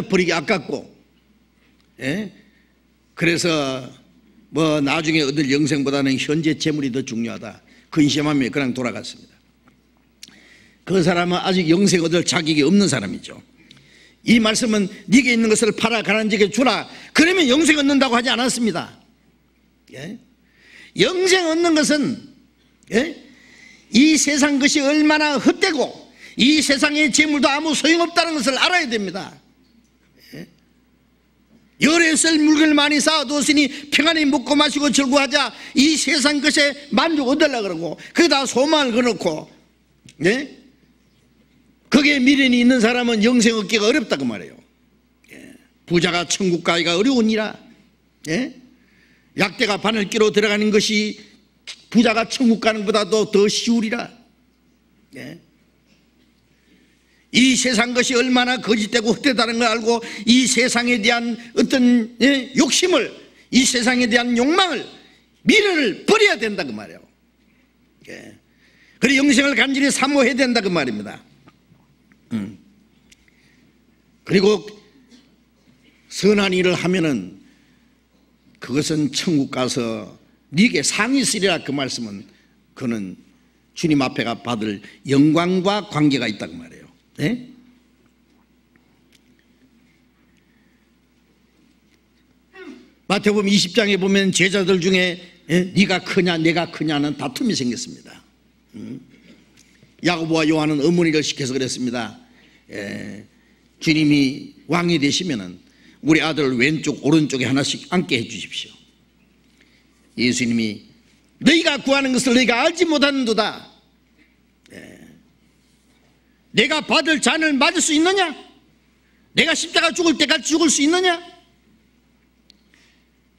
[SPEAKER 1] 버리기 아깝고, 그래서 뭐 나중에 얻을 영생보다는 현재 재물이 더 중요하다, 근심하며 그냥 돌아갔습니다. 그 사람은 아직 영생 얻을 자격이 없는 사람이죠. 이 말씀은 네게 있는 것을 팔아 가난한 자에게 주라, 그러면 영생 얻는다고 하지 않았습니다. 영생 얻는 것은 이 세상 것이 얼마나 헛되고 이 세상의 재물도 아무 소용없다는 것을 알아야 됩니다. 열에 쓸 물건을 많이 쌓아두었으니 평안히 먹고 마시고 즐거워하자, 이 세상 것에 만족 얻으려고 그러고 거기다 소망을 걸어놓고 거기에 미련이 있는 사람은 영생 얻기가 어렵다고 말해요. 부자가 천국 가기가 어려우니라. 약대가 바늘 끼로 들어가는 것이 부자가 천국 가는 것보다도 더 쉬우리라. 이 세상 것이 얼마나 거짓되고 헛되다는 걸 알고 이 세상에 대한 어떤 욕심을, 이 세상에 대한 욕망을, 미련을 버려야 된다 그 말이에요. 그리고 영생을 간절히 사모해야 된다 그 말입니다. 그리고 선한 일을 하면은 그것은 천국 가서 네게 상이 있으리라, 그 말씀은 그는 주님 앞에가 받을 영광과 관계가 있다고 말해요. 마태복음 20장에 보면 제자들 중에 네가 크냐 내가 크냐는 다툼이 생겼습니다. 야고보와 요한은 어머니를 시켜서 그랬습니다. 주님이 왕이 되시면은 우리 아들 왼쪽 오른쪽에 하나씩 앉게 해 주십시오. 예수님이 너희가 구하는 것을 너희가 알지 못하는도다. 내가 받을 잔을 맞을 수 있느냐? 내가 십자가 죽을 때까지 죽을 수 있느냐?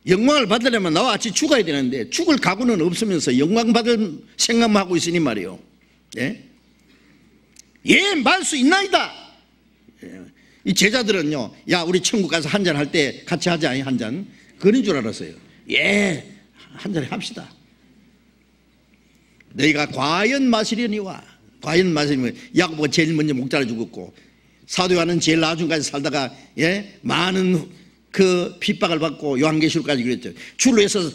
[SPEAKER 1] 영광을 받으려면 나와 같이 죽어야 되는데 죽을 각오는 없으면서 영광 받을 생각만 하고 있으니 말이에요. 말할 수 있나이다. 이 제자들은요, 야 우리 천국 가서 한잔 할 때 같이 하자, 한잔, 그런 줄 알았어요. 한잔 합시다. 너희가 과연 마시려니와, 과연 마시려니. 야고보가 제일 먼저 목자를 죽었고 사도 요한은 제일 나중까지 살다가 많은 그 핍박을 받고 요한계시록까지 그랬죠. 줄로 해서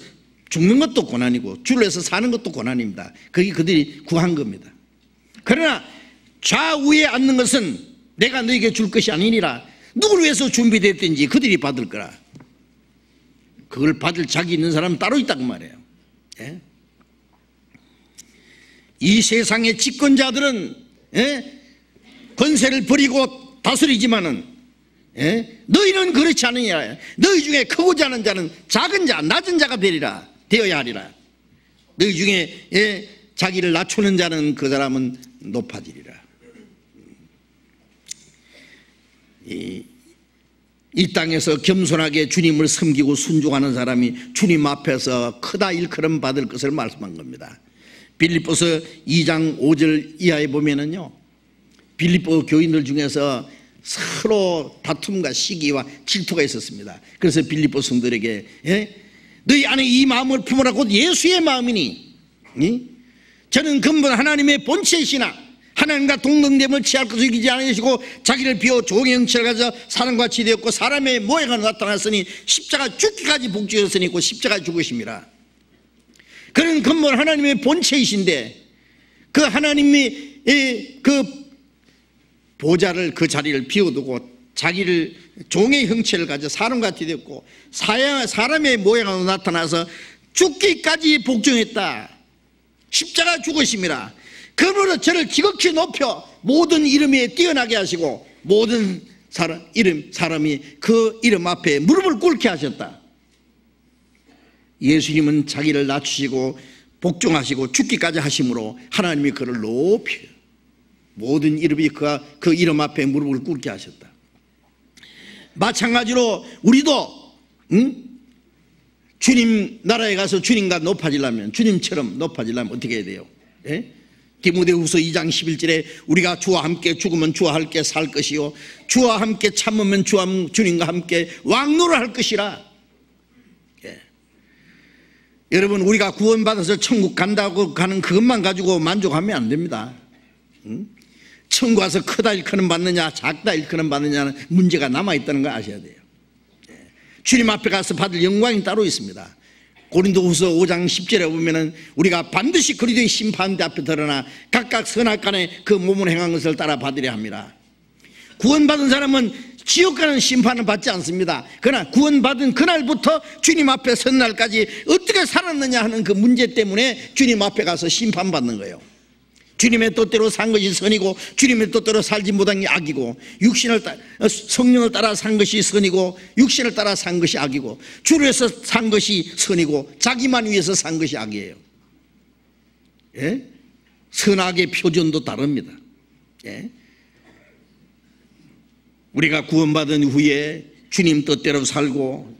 [SPEAKER 1] 죽는 것도 고난이고 줄로 해서 사는 것도 고난입니다. 그게 그들이 구한 겁니다. 그러나 좌우에 앉는 것은 내가 너에게 줄 것이 아니니라. 누구를 위해서 준비됐든지 그들이 받을 거라. 그걸 받을 자기 있는 사람은 따로 있다고 말해요. 이 세상의 집권자들은 권세를 버리고 다스리지만은 너희는 그렇지 않느냐. 너희 중에 크고자 하는 자는 작은 자, 낮은 자가 되어야 하리라. 너희 중에 자기를 낮추는 자는 그 사람은 높아지리라. 이 땅에서 겸손하게 주님을 섬기고 순종하는 사람이 주님 앞에서 크다 일컬음 받을 것을 말씀한 겁니다. 빌립보서 2장 5절 이하에 보면은요, 빌립보 교인들 중에서 서로 다툼과 시기와 질투가 있었습니다. 그래서 빌립보 성도들에게 너희 안에 이 마음을 품으라 곧 예수의 마음이니 저는 근본 하나님의 본체이시나 하나님과 동등됨을 취할 것을 이기지 않으시고 자기를 비워 종의 형체를 가져 사람과 같이 되었고 사람의 모양으로 나타났으니 십자가 죽기까지 복종했으니 곧 십자가 죽으심이라. 그런 근본 하나님의 본체이신데 그 하나님이 그 보좌를 그 자리를 비워두고 자기를 종의 형체를 가져 사람같이 되었고 사람의 모양으로 나타나서 죽기까지 복종했다. 십자가 죽으심이라. 그러므로 저를 지극히 높여 모든 이름에 뛰어나게 하시고 모든 사람이 그 이름 앞에 무릎을 꿇게 하셨다. 예수님은 자기를 낮추시고 복종하시고 죽기까지 하심으로 하나님이 그를 높여 모든 이름이 그 이름 앞에 무릎을 꿇게 하셨다. 마찬가지로 우리도 주님 나라에 가서 주님과 높아지려면, 주님처럼 높아지려면 어떻게 해야 돼요? 예? 디모데후서 2장 11절에 우리가 주와 함께 죽으면 주와 함께 살 것이요 주와 함께 참으면 주님과 함께 왕노를 할 것이라. 예. 여러분, 우리가 구원받아서 천국 간다고 가는 그것만 가지고 만족하면 안 됩니다. 천국 가서 크다 일컫는 받느냐 작다 일컫는 받느냐는 문제가 남아있다는 걸 아셔야 돼요. 예. 주님 앞에 가서 받을 영광이 따로 있습니다. 고린도후서 5장 10절에 보면은 우리가 반드시 그리스도의 심판대 앞에 드러나 각각 선악간에 그 몸을 행한 것을 따라 받으려 합니다. 구원받은 사람은 지옥 가는 심판을 받지 않습니다. 그러나 구원받은 그날부터 주님 앞에 선 날까지 어떻게 살았느냐 하는 그 문제 때문에 주님 앞에 가서 심판받는 거예요. 주님의 뜻대로 산 것이 선이고 주님의 뜻대로 살지 못한 게 악이고 성령을 따라 산 것이 선이고 육신을 따라 산 것이 악이고 주를 위해서 산 것이 선이고 자기만 위해서 산 것이 악이에요. 예? 선악의 표준도 다릅니다. 예? 우리가 구원받은 후에 주님 뜻대로 살고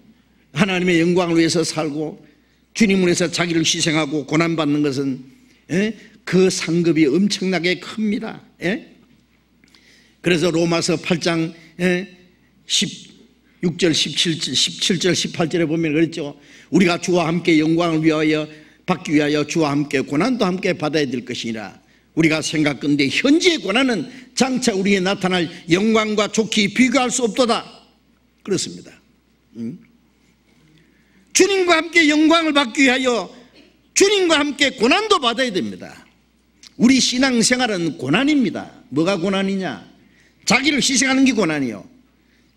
[SPEAKER 1] 하나님의 영광을 위해서 살고 주님을 위해서 자기를 희생하고 고난받는 것은 그 상급이 엄청나게 큽니다. 그래서 로마서 8장 16절 17절 18절에 보면 그랬죠. 우리가 주와 함께 영광을 위하여 받기 위하여 주와 함께 고난도 함께 받아야 될 것이니라. 우리가 생각건대 현재의 고난은 장차 우리에 나타날 영광과 좋게 비교할 수 없도다. 그렇습니다. 주님과 함께 영광을 받기 위하여 주님과 함께 고난도 받아야 됩니다. 우리 신앙생활은 고난입니다. 뭐가 고난이냐? 자기를 희생하는 게 고난이요.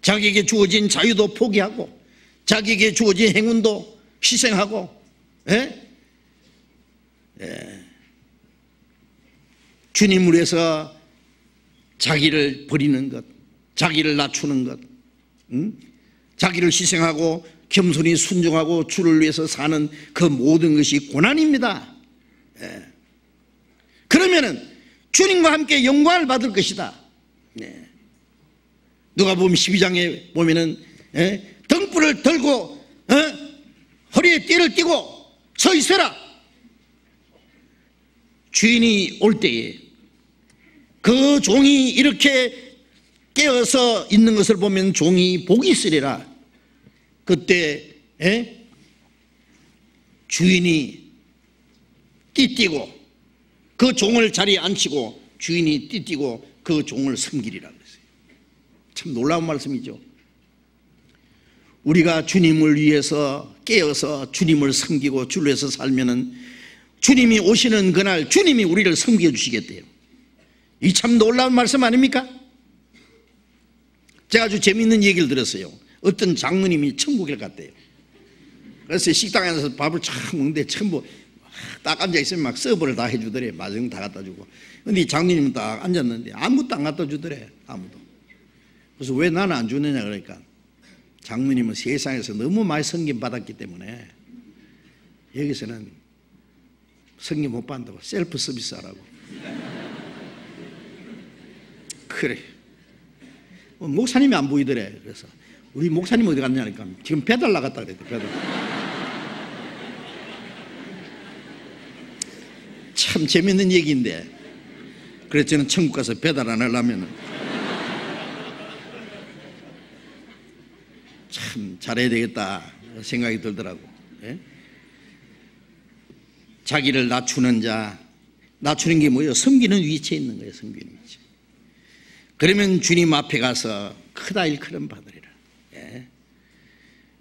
[SPEAKER 1] 자기에게 주어진 자유도 포기하고 자기에게 주어진 행운도 희생하고 주님을 위해서 자기를 버리는 것, 자기를 낮추는 것, 자기를 희생하고 겸손히 순종하고 주를 위해서 사는 그 모든 것이 고난입니다. 그러면은 주님과 함께 영광을 받을 것이다. 누가복음 12장에 보면은 등불을 들고 허리에 띠를 띠고 서 있어라. 주인이 올 때에 그 종이 이렇게 깨어서 있는 것을 보면 종이 복이 있으리라. 그때 주인이 띠띠고 그 종을 자리에 앉히고 주인이 띠띠고 그 종을 섬기리라 그랬어요. 참 놀라운 말씀이죠. 우리가 주님을 위해서 깨어서 주님을 섬기고 주를 위해서 살면은 주님이 오시는 그날 주님이 우리를 섬겨 주시겠대요. 이 참 놀라운 말씀 아닙니까? 제가 아주 재미있는 얘기를 들었어요. 어떤 장로님이 천국에 갔대요. 그래서 식당에 가서 밥을 참 먹는데 전부 딱 앉아있으면 막 서버를 다 해주더래. 마중 다 갖다 주고. 근데 이 장로님은 딱 앉았는데 아무것도 안 갖다 주더래. 아무도. 그래서 왜 나는 안 주느냐 그러니까 장로님은 세상에서 너무 많이 섬김 받았기 때문에 여기서는 섬김 못 받는다고 셀프 서비스 하라고. 그래. 목사님이 안 보이더래. 그래서 우리 목사님 어디 갔냐니까 지금 배달 나갔다 그랬대. 배달. 참 재밌는 얘기인데 그래서 저는 천국 가서 배달 안 하려면 참 잘해야 되겠다 생각이 들더라고. 자기를 낮추는 자, 낮추는 게 뭐예요? 섬기는 위치에 있는 거예요. 섬기는 위치. 그러면 주님 앞에 가서 크다 일컬음 받으리라. 예.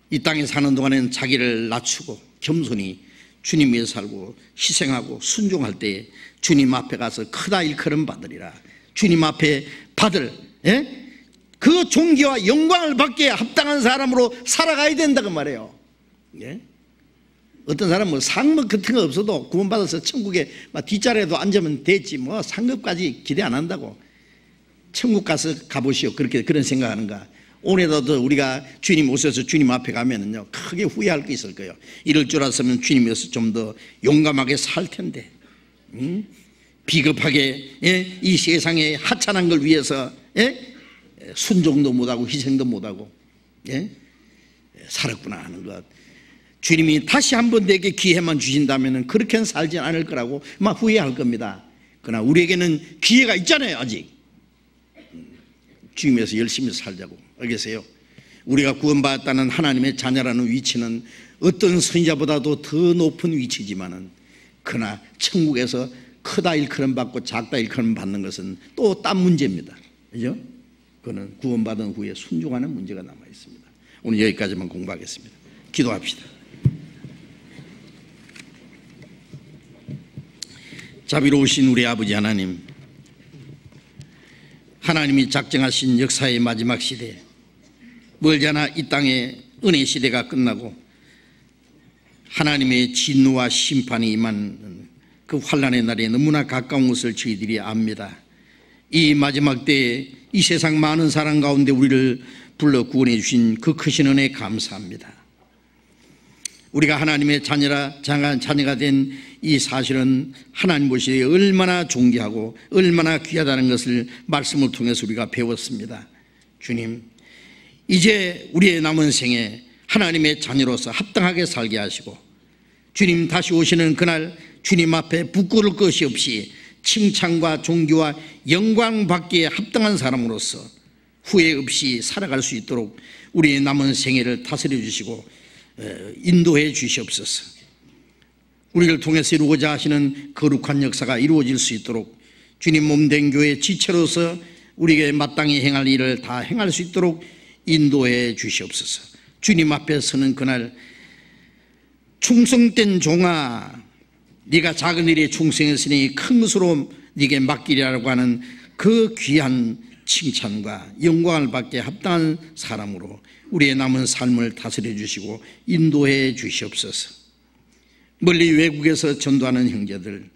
[SPEAKER 1] 이 땅에 사는 동안에는 자기를 낮추고 겸손히 주님 위해 살고 희생하고 순종할 때 주님 앞에 가서 크다 일컬음 받으리라. 주님 앞에 받을, 예? 그 존귀와 영광을 받기에 합당한 사람으로 살아가야 된다고 말해요. 예? 어떤 사람은 뭐 상급 같은 거 없어도 구원받아서 천국에 뒷자리에도 앉으면 됐지 뭐 상급까지 기대 안 한다고. 천국 가서 가보시오. 그런 생각하는가. 오늘도 우리가 주님 오셔서 주님 앞에 가면은요 크게 후회할 게 있을 거예요. 이럴 줄 알았으면 주님이어서 좀 더 용감하게 살 텐데, 비겁하게, 예? 이 세상에 하찮은 걸 위해서, 예? 순종도 못하고 희생도 못하고, 예? 살았구나 하는 것. 주님이 다시 한번 내게 기회만 주신다면 그렇게는 살지 않을 거라고 막 후회할 겁니다. 그러나 우리에게는 기회가 있잖아요. 아직 주님에서 열심히 살자고. 알겠어요? 우리가 구원받았다는 하나님의 자녀라는 위치는 어떤 선지자보다도 더 높은 위치지만은, 그러나 천국에서 크다 일컬음 받고 작다 일컬음 받는 것은 또 딴 문제입니다. 그죠? 그거는 구원받은 후에 순종하는 문제가 남아 있습니다. 오늘 여기까지만 공부하겠습니다. 기도합시다. 자비로우신 우리 아버지 하나님, 하나님이 작정하신 역사의 마지막 시대, 멀지 않아 이 땅의 은혜 시대가 끝나고 하나님의 진노와 심판이 임한 그 환난의 날이 너무나 가까운 것을 저희들이 압니다. 이 마지막 때에 이 세상 많은 사람 가운데 우리를 불러 구원해 주신 그 크신 은혜에 감사합니다. 우리가 하나님의 자녀가 된 이 사실은 하나님 보시기에 얼마나 존귀하고 얼마나 귀하다는 것을 말씀을 통해서 우리가 배웠습니다. 주님, 이제 우리의 남은 생에 하나님의 자녀로서 합당하게 살게 하시고, 주님 다시 오시는 그날 주님 앞에 부끄러울 것이 없이 칭찬과 존귀와 영광 받기에 합당한 사람으로서 후회 없이 살아갈 수 있도록 우리의 남은 생애를 다스려 주시고 인도해 주시옵소서. 우리를 통해서 이루고자 하시는 거룩한 역사가 이루어질 수 있도록 주님 몸된 교회 지체로서 우리에게 마땅히 행할 일을 다 행할 수 있도록 인도해 주시옵소서. 주님 앞에 서는 그날 충성된 종아, 네가 작은 일에 충성했으니 큰 것으로 네게 맡기리라고 하는 그 귀한 칭찬과 영광을 받게 합당한 사람으로 우리의 남은 삶을 다스려 주시고 인도해 주시옵소서. 멀리 외국에서 전도하는 형제들,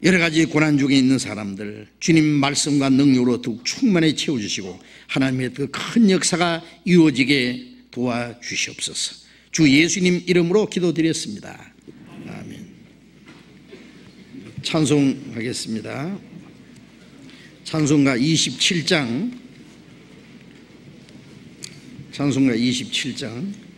[SPEAKER 1] 여러 가지 고난 중에 있는 사람들, 주님 말씀과 능력으로 더욱 충만히 채워주시고 하나님의 그 큰 역사가 이루어지게 도와주시옵소서. 주 예수님 이름으로 기도드렸습니다. 아멘. 찬송하겠습니다. 찬송가 27장, 찬송가 27장.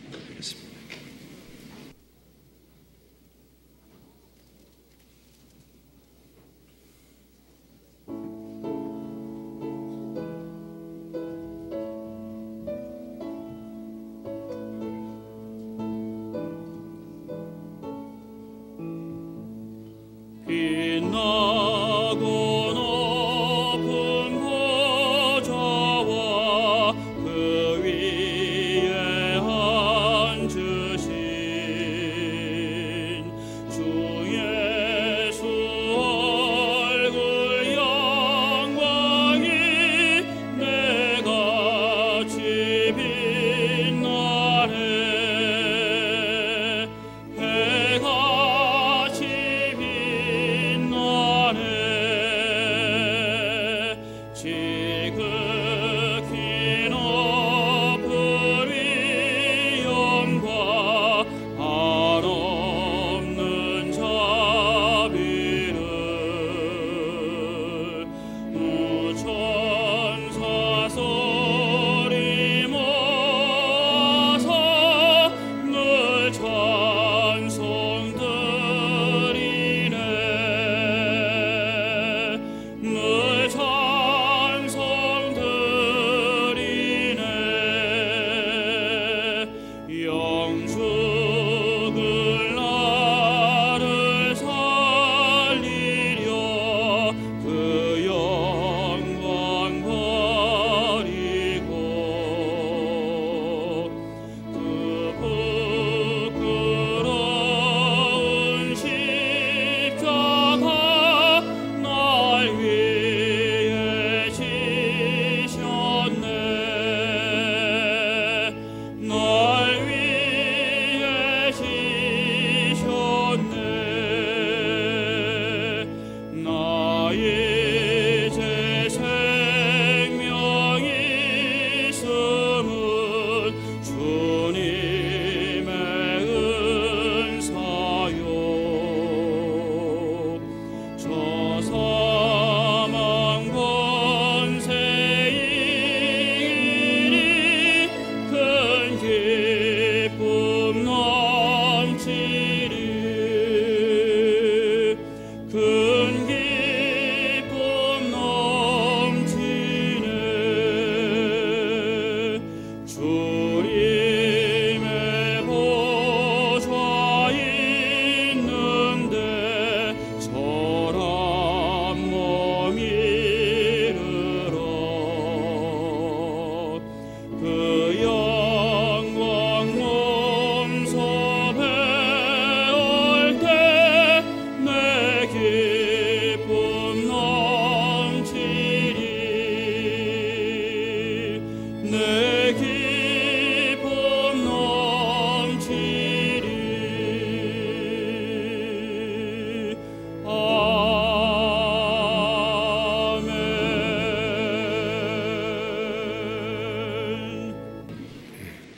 [SPEAKER 4] 그 위에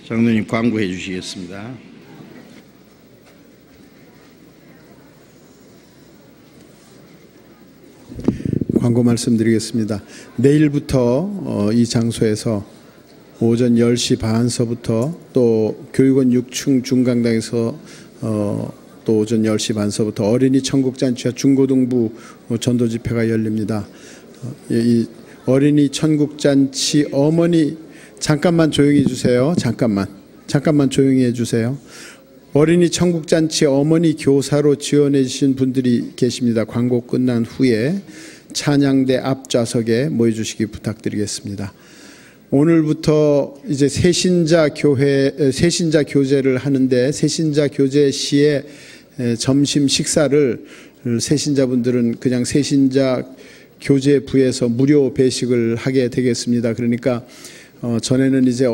[SPEAKER 1] 장로님 광고해 주시겠습니다.
[SPEAKER 4] 광고 말씀드리겠습니다. 내일부터 이 장소에서 오전 10시 반서부터 또 교육원 6층 중강당에서 또 오전 10시 반서부터 어린이 천국잔치와 중고등부 전도 집회가 열립니다. 이 어린이 천국잔치 어머니 잠깐만 조용히 해주세요. 잠깐만 조용히 해주세요. 어린이 천국잔치 어머니 교사로 지원해 주신 분들이 계십니다. 광고 끝난 후에 찬양대 앞좌석에 모여주시기 부탁드리겠습니다. 오늘부터 이제 새신자 교제를 하는데 새신자 교제 시에 점심 식사를 새신자분들은 그냥 새신자 교제부에서 무료 배식을 하게 되겠습니다. 그러니까 전에는 이제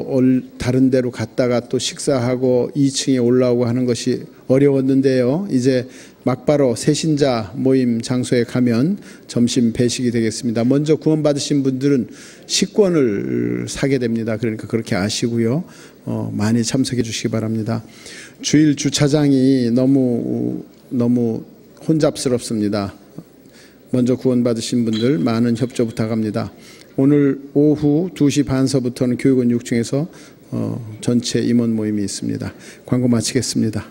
[SPEAKER 4] 다른 데로 갔다가 또 식사하고 2층에 올라오고 하는 것이 어려웠는데요. 이제 막바로 새신자 모임 장소에 가면 점심 배식이 되겠습니다. 먼저 구원받으신 분들은 식권을 사게 됩니다. 그러니까 그렇게 아시고요. 많이 참석해 주시기 바랍니다. 주일 주차장이 너무 혼잡스럽습니다. 먼저 구원받으신 분들 많은 협조 부탁합니다. 오늘 오후 2시 반서부터는 교육원 6층에서 전체 임원 모임이 있습니다. 광고 마치겠습니다.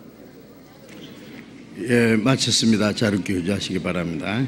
[SPEAKER 1] 예, 마쳤습니다. 자료 교제하시기 바랍니다.